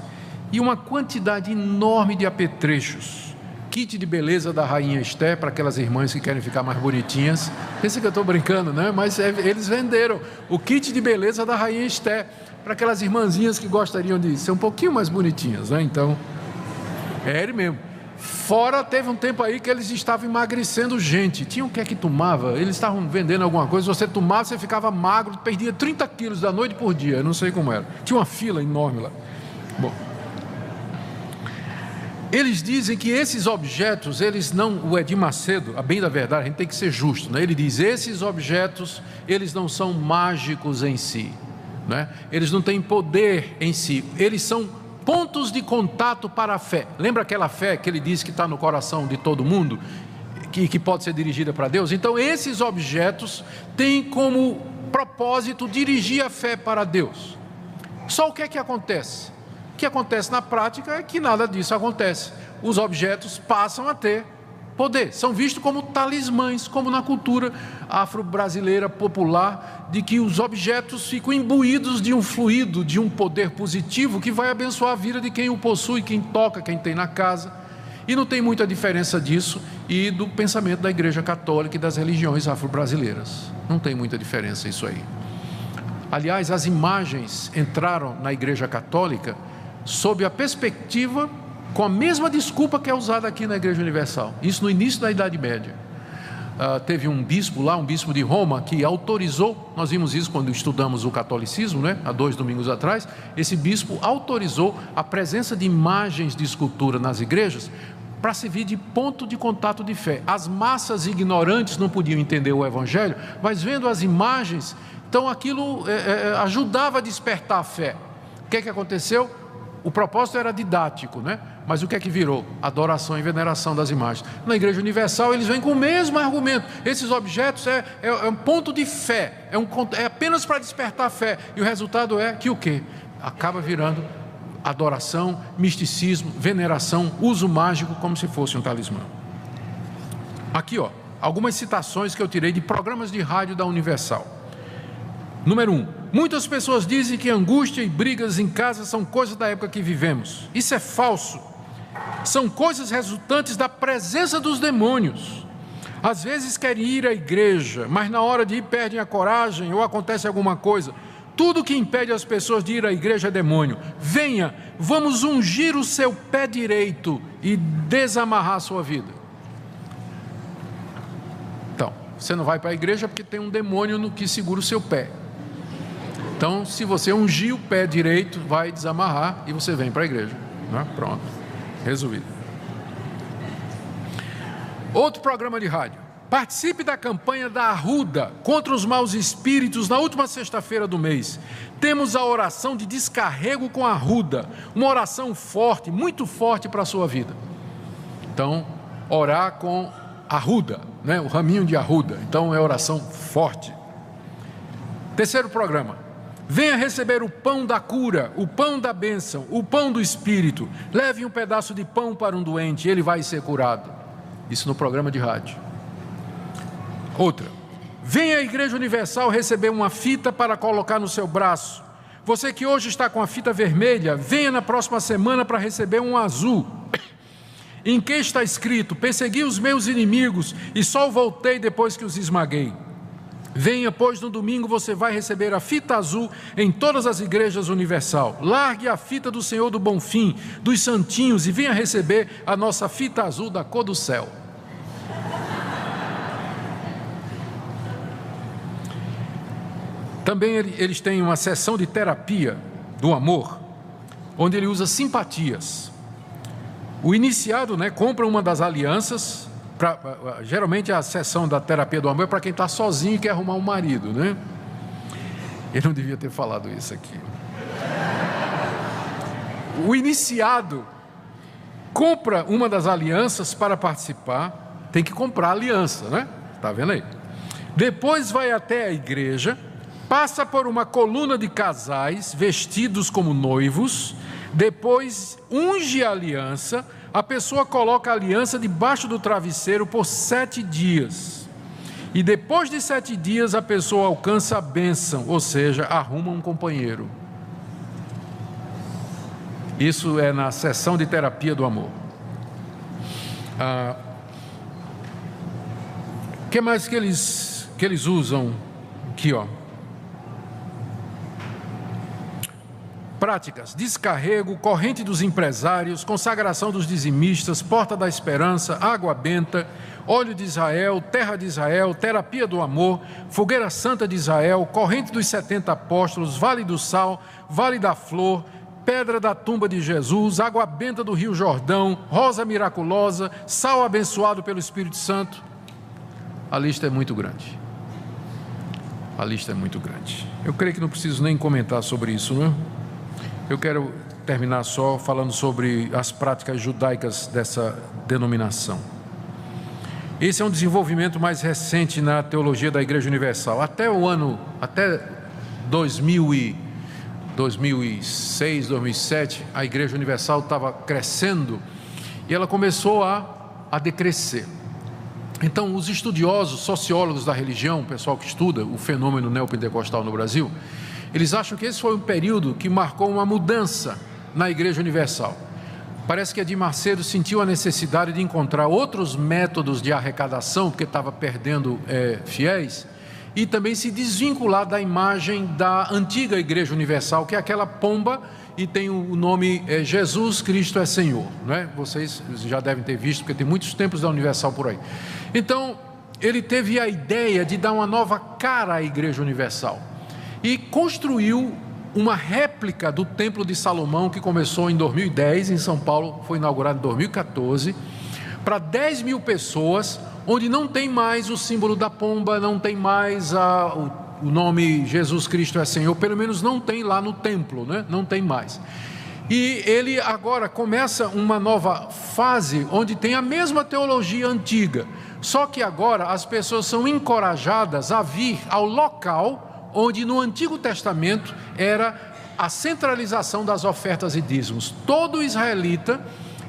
E uma quantidade enorme de apetrechos. Kit de beleza da Rainha Esté, para aquelas irmãs que querem ficar mais bonitinhas. Pensa que eu estou brincando, né? Mas eles venderam o kit de beleza da Rainha Esté, para aquelas irmãzinhas que gostariam de ser um pouquinho mais bonitinhas, né? Então, ele mesmo. Fora, teve um tempo aí que eles estavam emagrecendo gente. Tinha o que é que tomava? Eles estavam vendendo alguma coisa, você tomava, você ficava magro, perdia 30 quilos da noite por dia, eu não sei como era. Tinha uma fila enorme lá. Bom, eles dizem que esses objetos, eles não... O Edir Macedo, a bem da verdade, a gente tem que ser justo, né? Ele diz, esses objetos, eles não são mágicos em si, né? Eles não têm poder em si, eles são pontos de contato para a fé. Lembra aquela fé que ele diz que está no coração de todo mundo, que pode ser dirigida para Deus? Então esses objetos têm como propósito dirigir a fé para Deus. Só o que é que acontece? O que acontece na prática é que nada disso acontece. Os objetos passam a ter poder, são vistos como talismãs, como na cultura afro-brasileira popular, de que os objetos ficam imbuídos de um fluido, de um poder positivo que vai abençoar a vida de quem o possui, quem toca, quem tem na casa. E não tem muita diferença disso e do pensamento da Igreja Católica e das religiões afro-brasileiras. Não tem muita diferença isso aí. Aliás, as imagens entraram na Igreja Católica sob a perspectiva, com a mesma desculpa que é usada aqui na Igreja Universal. Isso no início da Idade Média. Teve um bispo lá, um bispo de Roma, que autorizou, nós vimos isso quando estudamos o catolicismo, né, há 2 domingos atrás. Esse bispo autorizou a presença de imagens de escultura nas igrejas para servir de ponto de contato de fé. As massas ignorantes não podiam entender o Evangelho, mas vendo as imagens, então aquilo ajudava a despertar a fé. O que é que aconteceu? O propósito era didático, né? Mas o que é que virou? Adoração e veneração das imagens. Na Igreja Universal eles vêm com o mesmo argumento. Esses objetos é um ponto de fé, é apenas para despertar a fé. E o resultado é que o quê? Acaba virando adoração, misticismo, veneração, uso mágico como se fosse um talismã. Aqui, ó, algumas citações que eu tirei de programas de rádio da Universal. Número 1. Muitas pessoas dizem que angústia e brigas em casa são coisas da época que vivemos. Isso é falso. São coisas resultantes da presença dos demônios. Às vezes querem ir à igreja, mas na hora de ir perdem a coragem ou acontece alguma coisa. Tudo que impede as pessoas de ir à igreja é demônio. Venha, vamos ungir o seu pé direito e desamarrar a sua vida. Então, você não vai para a igreja porque tem um demônio no que segura o seu pé. Então, se você ungir o pé direito, vai desamarrar e você vem para a igreja, né? Pronto, resolvido. Outro programa de rádio. Participe da campanha da Arruda contra os maus espíritos na última sexta-feira do mês. Temos a oração de descarrego com a Arruda, uma oração forte, muito forte para a sua vida. Então, orar com Arruda, né? O raminho de Arruda. Então, é oração forte. Terceiro programa. Venha receber o pão da cura, o pão da bênção, o pão do Espírito. Leve um pedaço de pão para um doente, ele vai ser curado. Isso no programa de rádio. Outra. Venha à Igreja Universal receber uma fita para colocar no seu braço. Você que hoje está com a fita vermelha, venha na próxima semana para receber um azul, em que está escrito: persegui os meus inimigos e só voltei depois que os esmaguei. Venha, pois no domingo você vai receber a fita azul em todas as igrejas universal. Largue a fita do Senhor do Bonfim, dos santinhos, e venha receber a nossa fita azul da cor do céu. Também eles têm uma sessão de terapia do amor, onde ele usa simpatias. O iniciado, compra uma das alianças. Geralmente a sessão da terapia do amor é para quem está sozinho e quer arrumar um marido, Eu não devia ter falado isso aqui. O iniciado compra uma das alianças para participar, tem que comprar a aliança, Está vendo aí? Depois vai até a igreja, passa por uma coluna de casais vestidos como noivos, depois unge a aliança. A pessoa coloca a aliança debaixo do travesseiro por 7 dias. E depois de 7 dias a pessoa alcança a bênção, ou seja, arruma um companheiro. Isso é na sessão de terapia do amor. O que mais que eles usam aqui, Práticas: descarrego, corrente dos empresários, consagração dos dizimistas, porta da esperança, água benta, óleo de Israel, terra de Israel, terapia do amor, fogueira santa de Israel, corrente dos 70 apóstolos, vale do sal, vale da flor, pedra da tumba de Jesus, água benta do rio Jordão, rosa miraculosa, sal abençoado pelo Espírito Santo. A lista é muito grande. A lista é muito grande. Eu creio que não preciso nem comentar sobre isso, Eu quero terminar só falando sobre as práticas judaicas dessa denominação. Esse é um desenvolvimento mais recente na teologia da Igreja Universal. Até 2006, 2007, a Igreja Universal estava crescendo e ela começou a decrescer. Então, os estudiosos, sociólogos da religião, o pessoal que estuda o fenômeno neopentecostal no Brasil, eles acham que esse foi um período que marcou uma mudança na Igreja Universal. Parece que Edir Macedo sentiu a necessidade de encontrar outros métodos de arrecadação, porque estava perdendo fiéis, e também se desvincular da imagem da antiga Igreja Universal, que é aquela pomba e tem o nome Jesus Cristo é Senhor. Vocês já devem ter visto, porque tem muitos templos da Universal por aí. Então, ele teve a ideia de dar uma nova cara à Igreja Universal. E construiu uma réplica do Templo de Salomão, que começou em 2010, em São Paulo, foi inaugurado em 2014, para 10 mil pessoas, onde não tem mais o símbolo da pomba, não tem mais o nome Jesus Cristo é Senhor, pelo menos não tem lá no templo, Não tem mais. E ele agora começa uma nova fase, onde tem a mesma teologia antiga, só que agora as pessoas são encorajadas a vir ao local onde no Antigo Testamento era a centralização das ofertas e dízimos. Todo israelita,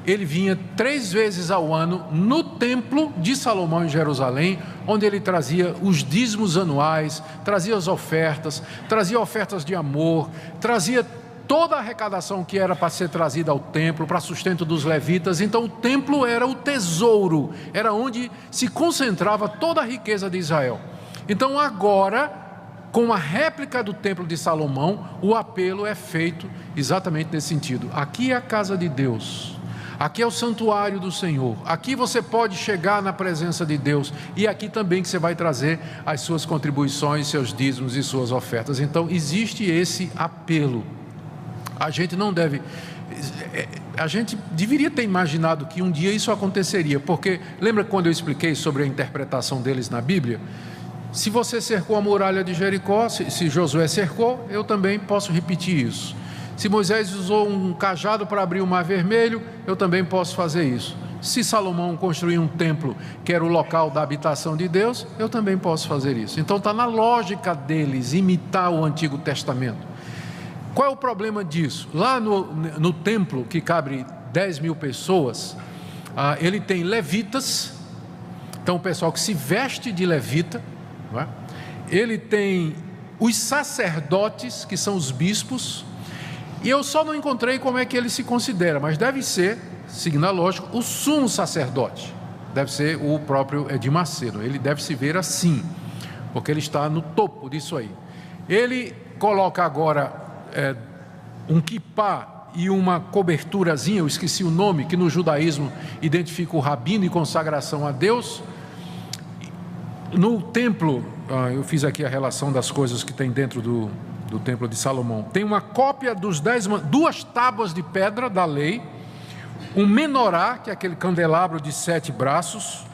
ele vinha 3 vezes ao ano no templo de Salomão em Jerusalém, onde ele trazia os dízimos anuais, trazia as ofertas, trazia ofertas de amor, trazia toda a arrecadação que era para ser trazida ao templo, para sustento dos levitas. Então o templo era o tesouro, era onde se concentrava toda a riqueza de Israel. Então agora, com a réplica do Templo de Salomão, o apelo é feito exatamente nesse sentido. Aqui é a casa de Deus, aqui é o santuário do Senhor, aqui você pode chegar na presença de Deus, e aqui também que você vai trazer as suas contribuições, seus dízimos e suas ofertas. Então existe esse apelo. A gente não deve... A gente deveria ter imaginado que um dia isso aconteceria, porque lembra quando eu expliquei sobre a interpretação deles na Bíblia? Se você cercou a muralha de Jericó, se Josué cercou, eu também posso repetir isso. Se Moisés usou um cajado para abrir o mar vermelho, eu também posso fazer isso. Se Salomão construiu um templo que era o local da habitação de Deus, eu também posso fazer isso. Então está na lógica deles imitar o Antigo Testamento. Qual é o problema disso? Lá no templo, que cabe 10.000 pessoas, ele tem levitas, então o pessoal que se veste de levita, não é? Ele tem os sacerdotes, que são os bispos, e eu só não encontrei como é que ele se considera, mas deve ser, seguindo a lógica, o sumo sacerdote, deve ser o próprio Edir Macedo, ele deve se ver assim, porque ele está no topo disso aí. Ele coloca agora um quipá e uma coberturazinha, eu esqueci o nome, que no judaísmo identifica o rabino e consagração a Deus. No templo, eu fiz aqui a relação das coisas que tem dentro do templo de Salomão. Tem uma cópia dos 2 tábuas de pedra da lei, um menorá, que é aquele candelabro de 7 braços,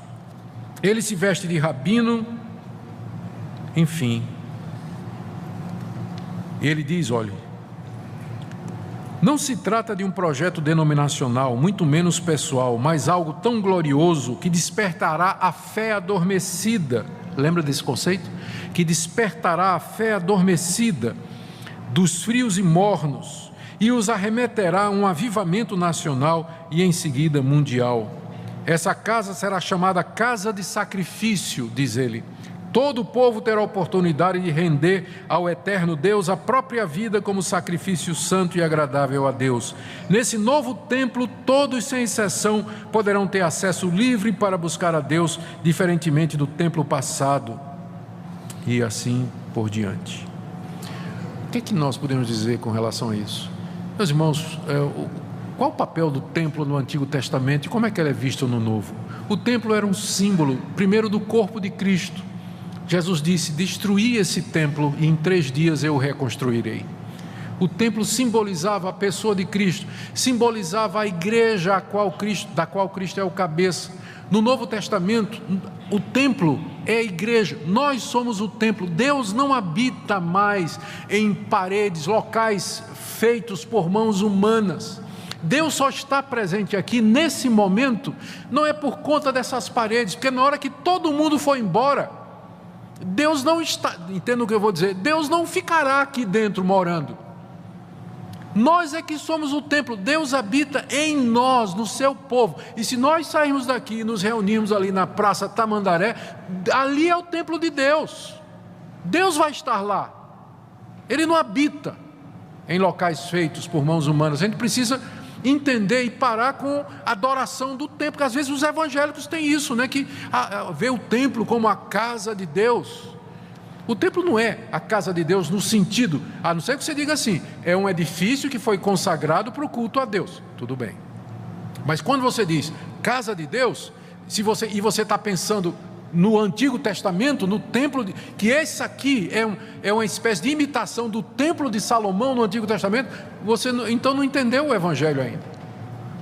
ele se veste de rabino, enfim. Ele diz, olha, não se trata de um projeto denominacional, muito menos pessoal, mas algo tão glorioso que despertará a fé adormecida. Lembra desse conceito? Que despertará a fé adormecida dos frios e mornos e os arremeterá a um avivamento nacional e em seguida mundial. Essa casa será chamada casa de sacrifício, diz ele. Todo o povo terá a oportunidade de render ao eterno Deus a própria vida como sacrifício santo e agradável a Deus. Nesse novo templo, todos sem exceção poderão ter acesso livre para buscar a Deus, diferentemente do templo passado, e assim por diante. O que é que nós podemos dizer com relação a isso? Meus irmãos, qual o papel do templo no Antigo Testamento e como é que ele é visto no Novo? O templo era um símbolo, primeiro, do corpo de Cristo. Jesus disse, destruí esse templo e em 3 dias eu o reconstruirei. O templo simbolizava a pessoa de Cristo, simbolizava a igreja da qual Cristo é o cabeça. No Novo Testamento, o templo é a igreja, nós somos o templo. Deus não habita mais em paredes, locais feitos por mãos humanas. Deus só está presente aqui nesse momento, não é por conta dessas paredes, porque na hora que todo mundo for embora, Deus não está, entenda o que eu vou dizer, Deus não ficará aqui dentro morando. Nós é que somos o templo, Deus habita em nós, no seu povo. E se nós sairmos daqui e nos reunirmos ali na Praça Tamandaré, ali é o templo de Deus. Deus vai estar lá. Ele não habita em locais feitos por mãos humanas. A gente precisa entender e parar com a adoração do templo, porque às vezes os evangélicos têm isso, né? Que vê o templo como a casa de Deus. O templo não é a casa de Deus no sentido, a não ser que você diga assim, é um edifício que foi consagrado para o culto a Deus, tudo bem. Mas quando você diz casa de Deus, e você está pensando no Antigo Testamento, no templo, que esse aqui é uma espécie de imitação do templo de Salomão no Antigo Testamento, você então não entendeu o Evangelho ainda.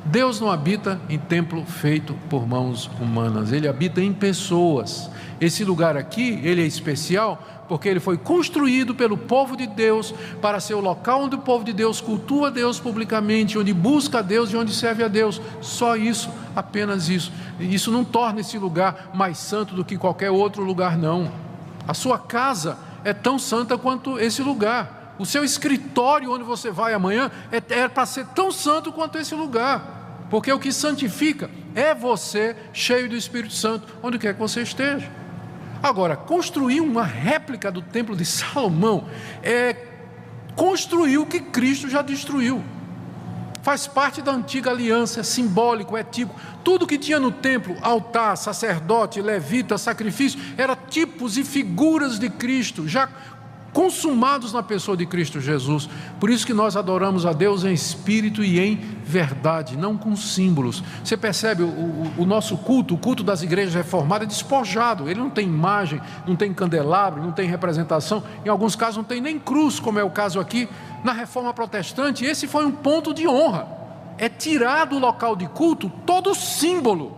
Deus não habita em templo feito por mãos humanas, Ele habita em pessoas. Esse lugar aqui, ele é especial porque ele foi construído pelo povo de Deus para ser o local onde o povo de Deus cultua a Deus publicamente, onde busca a Deus e onde serve a Deus. Só isso, apenas isso. Isso não torna esse lugar mais santo do que qualquer outro lugar, não. A sua casa é tão santa quanto esse lugar. O seu escritório onde você vai amanhã é para ser tão santo quanto esse lugar, porque o que santifica é você cheio do Espírito Santo, onde quer que você esteja. Agora, construir uma réplica do templo de Salomão é construir o que Cristo já destruiu. Faz parte da antiga aliança, é simbólico, é tipo. Tudo que tinha no templo, altar, sacerdote, levita, sacrifício, era tipos e figuras de Cristo, já consumados na pessoa de Cristo Jesus. Por isso que nós adoramos a Deus em espírito e em verdade, não com símbolos. Você percebe o nosso culto, o culto das igrejas reformadas é despojado, ele não tem imagem, não tem candelabro, não tem representação, em alguns casos não tem nem cruz, como é o caso aqui na Reforma Protestante. Esse foi um ponto de honra, é tirar do local de culto todo símbolo,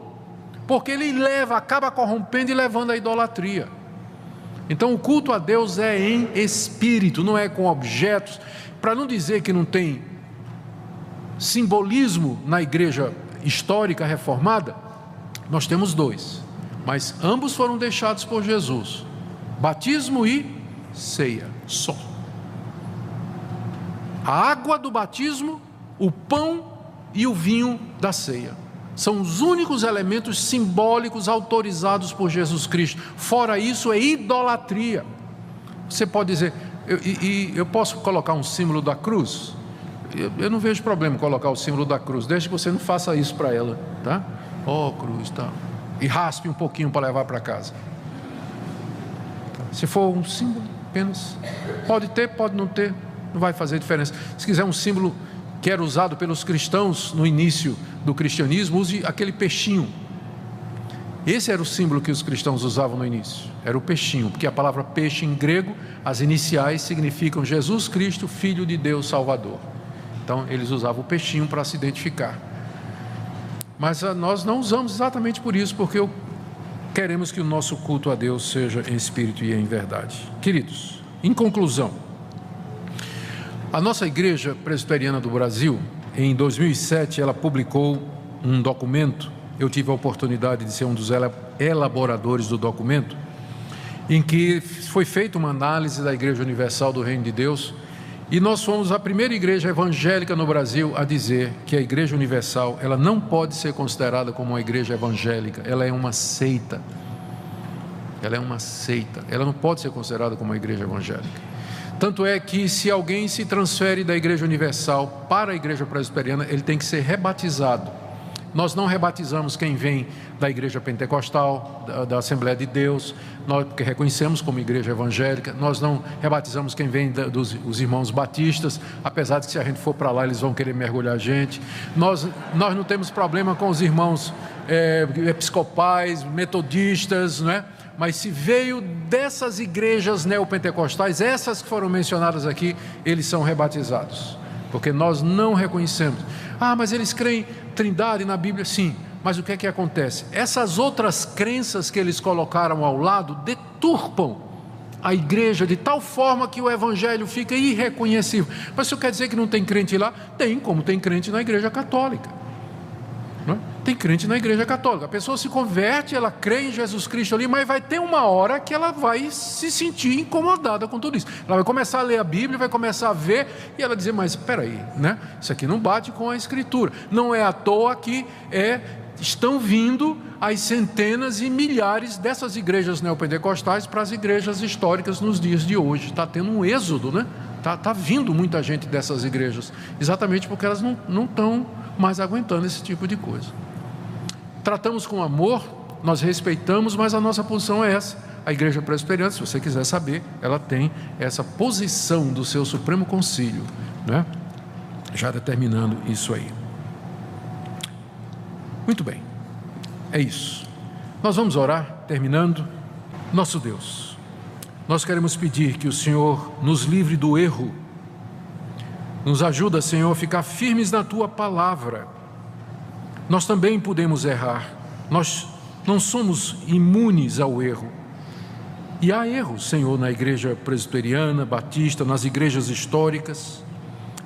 porque ele acaba corrompendo e levando à idolatria. Então o culto a Deus é em espírito, não é com objetos, para não dizer que não tem simbolismo na igreja histórica reformada, nós temos dois, mas ambos foram deixados por Jesus: batismo e ceia, só. A água do batismo, o pão e o vinho da ceia são os únicos elementos simbólicos autorizados por Jesus Cristo. Fora isso é idolatria. Você pode dizer, eu posso colocar um símbolo da cruz? Eu não vejo problema em colocar o símbolo da cruz, desde que você não faça isso para ela, tá? Cruz, tá? E raspe um pouquinho para levar para casa. Se for um símbolo apenas, pode ter, pode não ter, não vai fazer diferença. Se quiser um símbolo que era usado pelos cristãos no início do cristianismo, use aquele peixinho. Esse era o símbolo que os cristãos usavam no início, era o peixinho, porque a palavra peixe em grego, as iniciais significam Jesus Cristo, Filho de Deus Salvador. Então eles usavam o peixinho para se identificar. Mas nós não usamos exatamente por isso, porque queremos que o nosso culto a Deus seja em espírito e em verdade. Queridos, em conclusão, a nossa Igreja Presbiteriana do Brasil, em 2007, ela publicou um documento. Eu tive a oportunidade de ser um dos elaboradores do documento, em que foi feita uma análise da Igreja Universal do Reino de Deus, e nós fomos a primeira igreja evangélica no Brasil a dizer que a Igreja Universal, ela não pode ser considerada como uma igreja evangélica, ela é uma seita. Ela é uma seita, ela não pode ser considerada como uma igreja evangélica. Tanto é que se alguém se transfere da Igreja Universal para a Igreja Presbiteriana, ele tem que ser rebatizado. Nós não rebatizamos quem vem da Igreja Pentecostal, da Assembleia de Deus, nós, porque reconhecemos como igreja evangélica. Nós não rebatizamos quem vem dos irmãos batistas, apesar de que se a gente for para lá eles vão querer mergulhar a gente. Nós não temos problema com os irmãos episcopais, metodistas, não é? Mas se veio dessas igrejas neopentecostais, essas que foram mencionadas aqui, eles são rebatizados, porque nós não reconhecemos. Mas eles creem Trindade na Bíblia, sim, mas o que é que acontece? Essas outras crenças que eles colocaram ao lado deturpam a igreja de tal forma que o evangelho fica irreconhecível. Mas isso quer dizer que não tem crente lá? Tem, como tem crente na igreja católica, não é? Tem crente na igreja católica, a pessoa se converte, ela crê em Jesus Cristo ali, mas vai ter uma hora que ela vai se sentir incomodada com tudo isso. Ela vai começar a ler a Bíblia, vai começar a ver, e ela dizer, mas espera aí, né? Isso aqui não bate com a Escritura. Não é à toa que estão vindo as centenas e milhares dessas igrejas neopentecostais para as igrejas históricas nos dias de hoje. Está tendo um êxodo, né? Está vindo muita gente dessas igrejas, exatamente porque elas não estão mais aguentando esse tipo de coisa. Tratamos com amor, nós respeitamos, mas a nossa posição é essa. A Igreja Presbiteriana, se você quiser saber, ela tem essa posição do seu Supremo Concílio, né? Já determinando isso aí. Muito bem, é isso. Nós vamos orar, terminando. Nosso Deus, nós queremos pedir que o Senhor nos livre do erro, nos ajuda, Senhor, a ficar firmes na Tua Palavra. Nós também podemos errar, nós não somos imunes ao erro. E há erros, Senhor, na igreja presbiteriana, batista, nas igrejas históricas,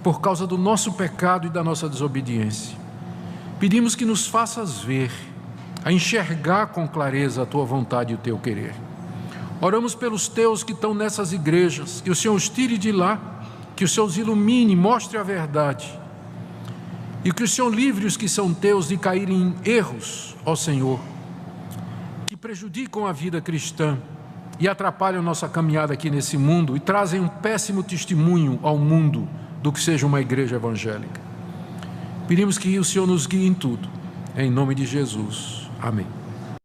por causa do nosso pecado e da nossa desobediência. Pedimos que nos faças ver, a enxergar com clareza a Tua vontade e o Teu querer. Oramos pelos Teus que estão nessas igrejas, que o Senhor os tire de lá, que o Senhor os ilumine, mostre a verdade. E que o Senhor livre os que são Teus de caírem em erros, ó Senhor, que prejudicam a vida cristã e atrapalham nossa caminhada aqui nesse mundo e trazem um péssimo testemunho ao mundo do que seja uma igreja evangélica. Pedimos que o Senhor nos guie em tudo, em nome de Jesus. Amém.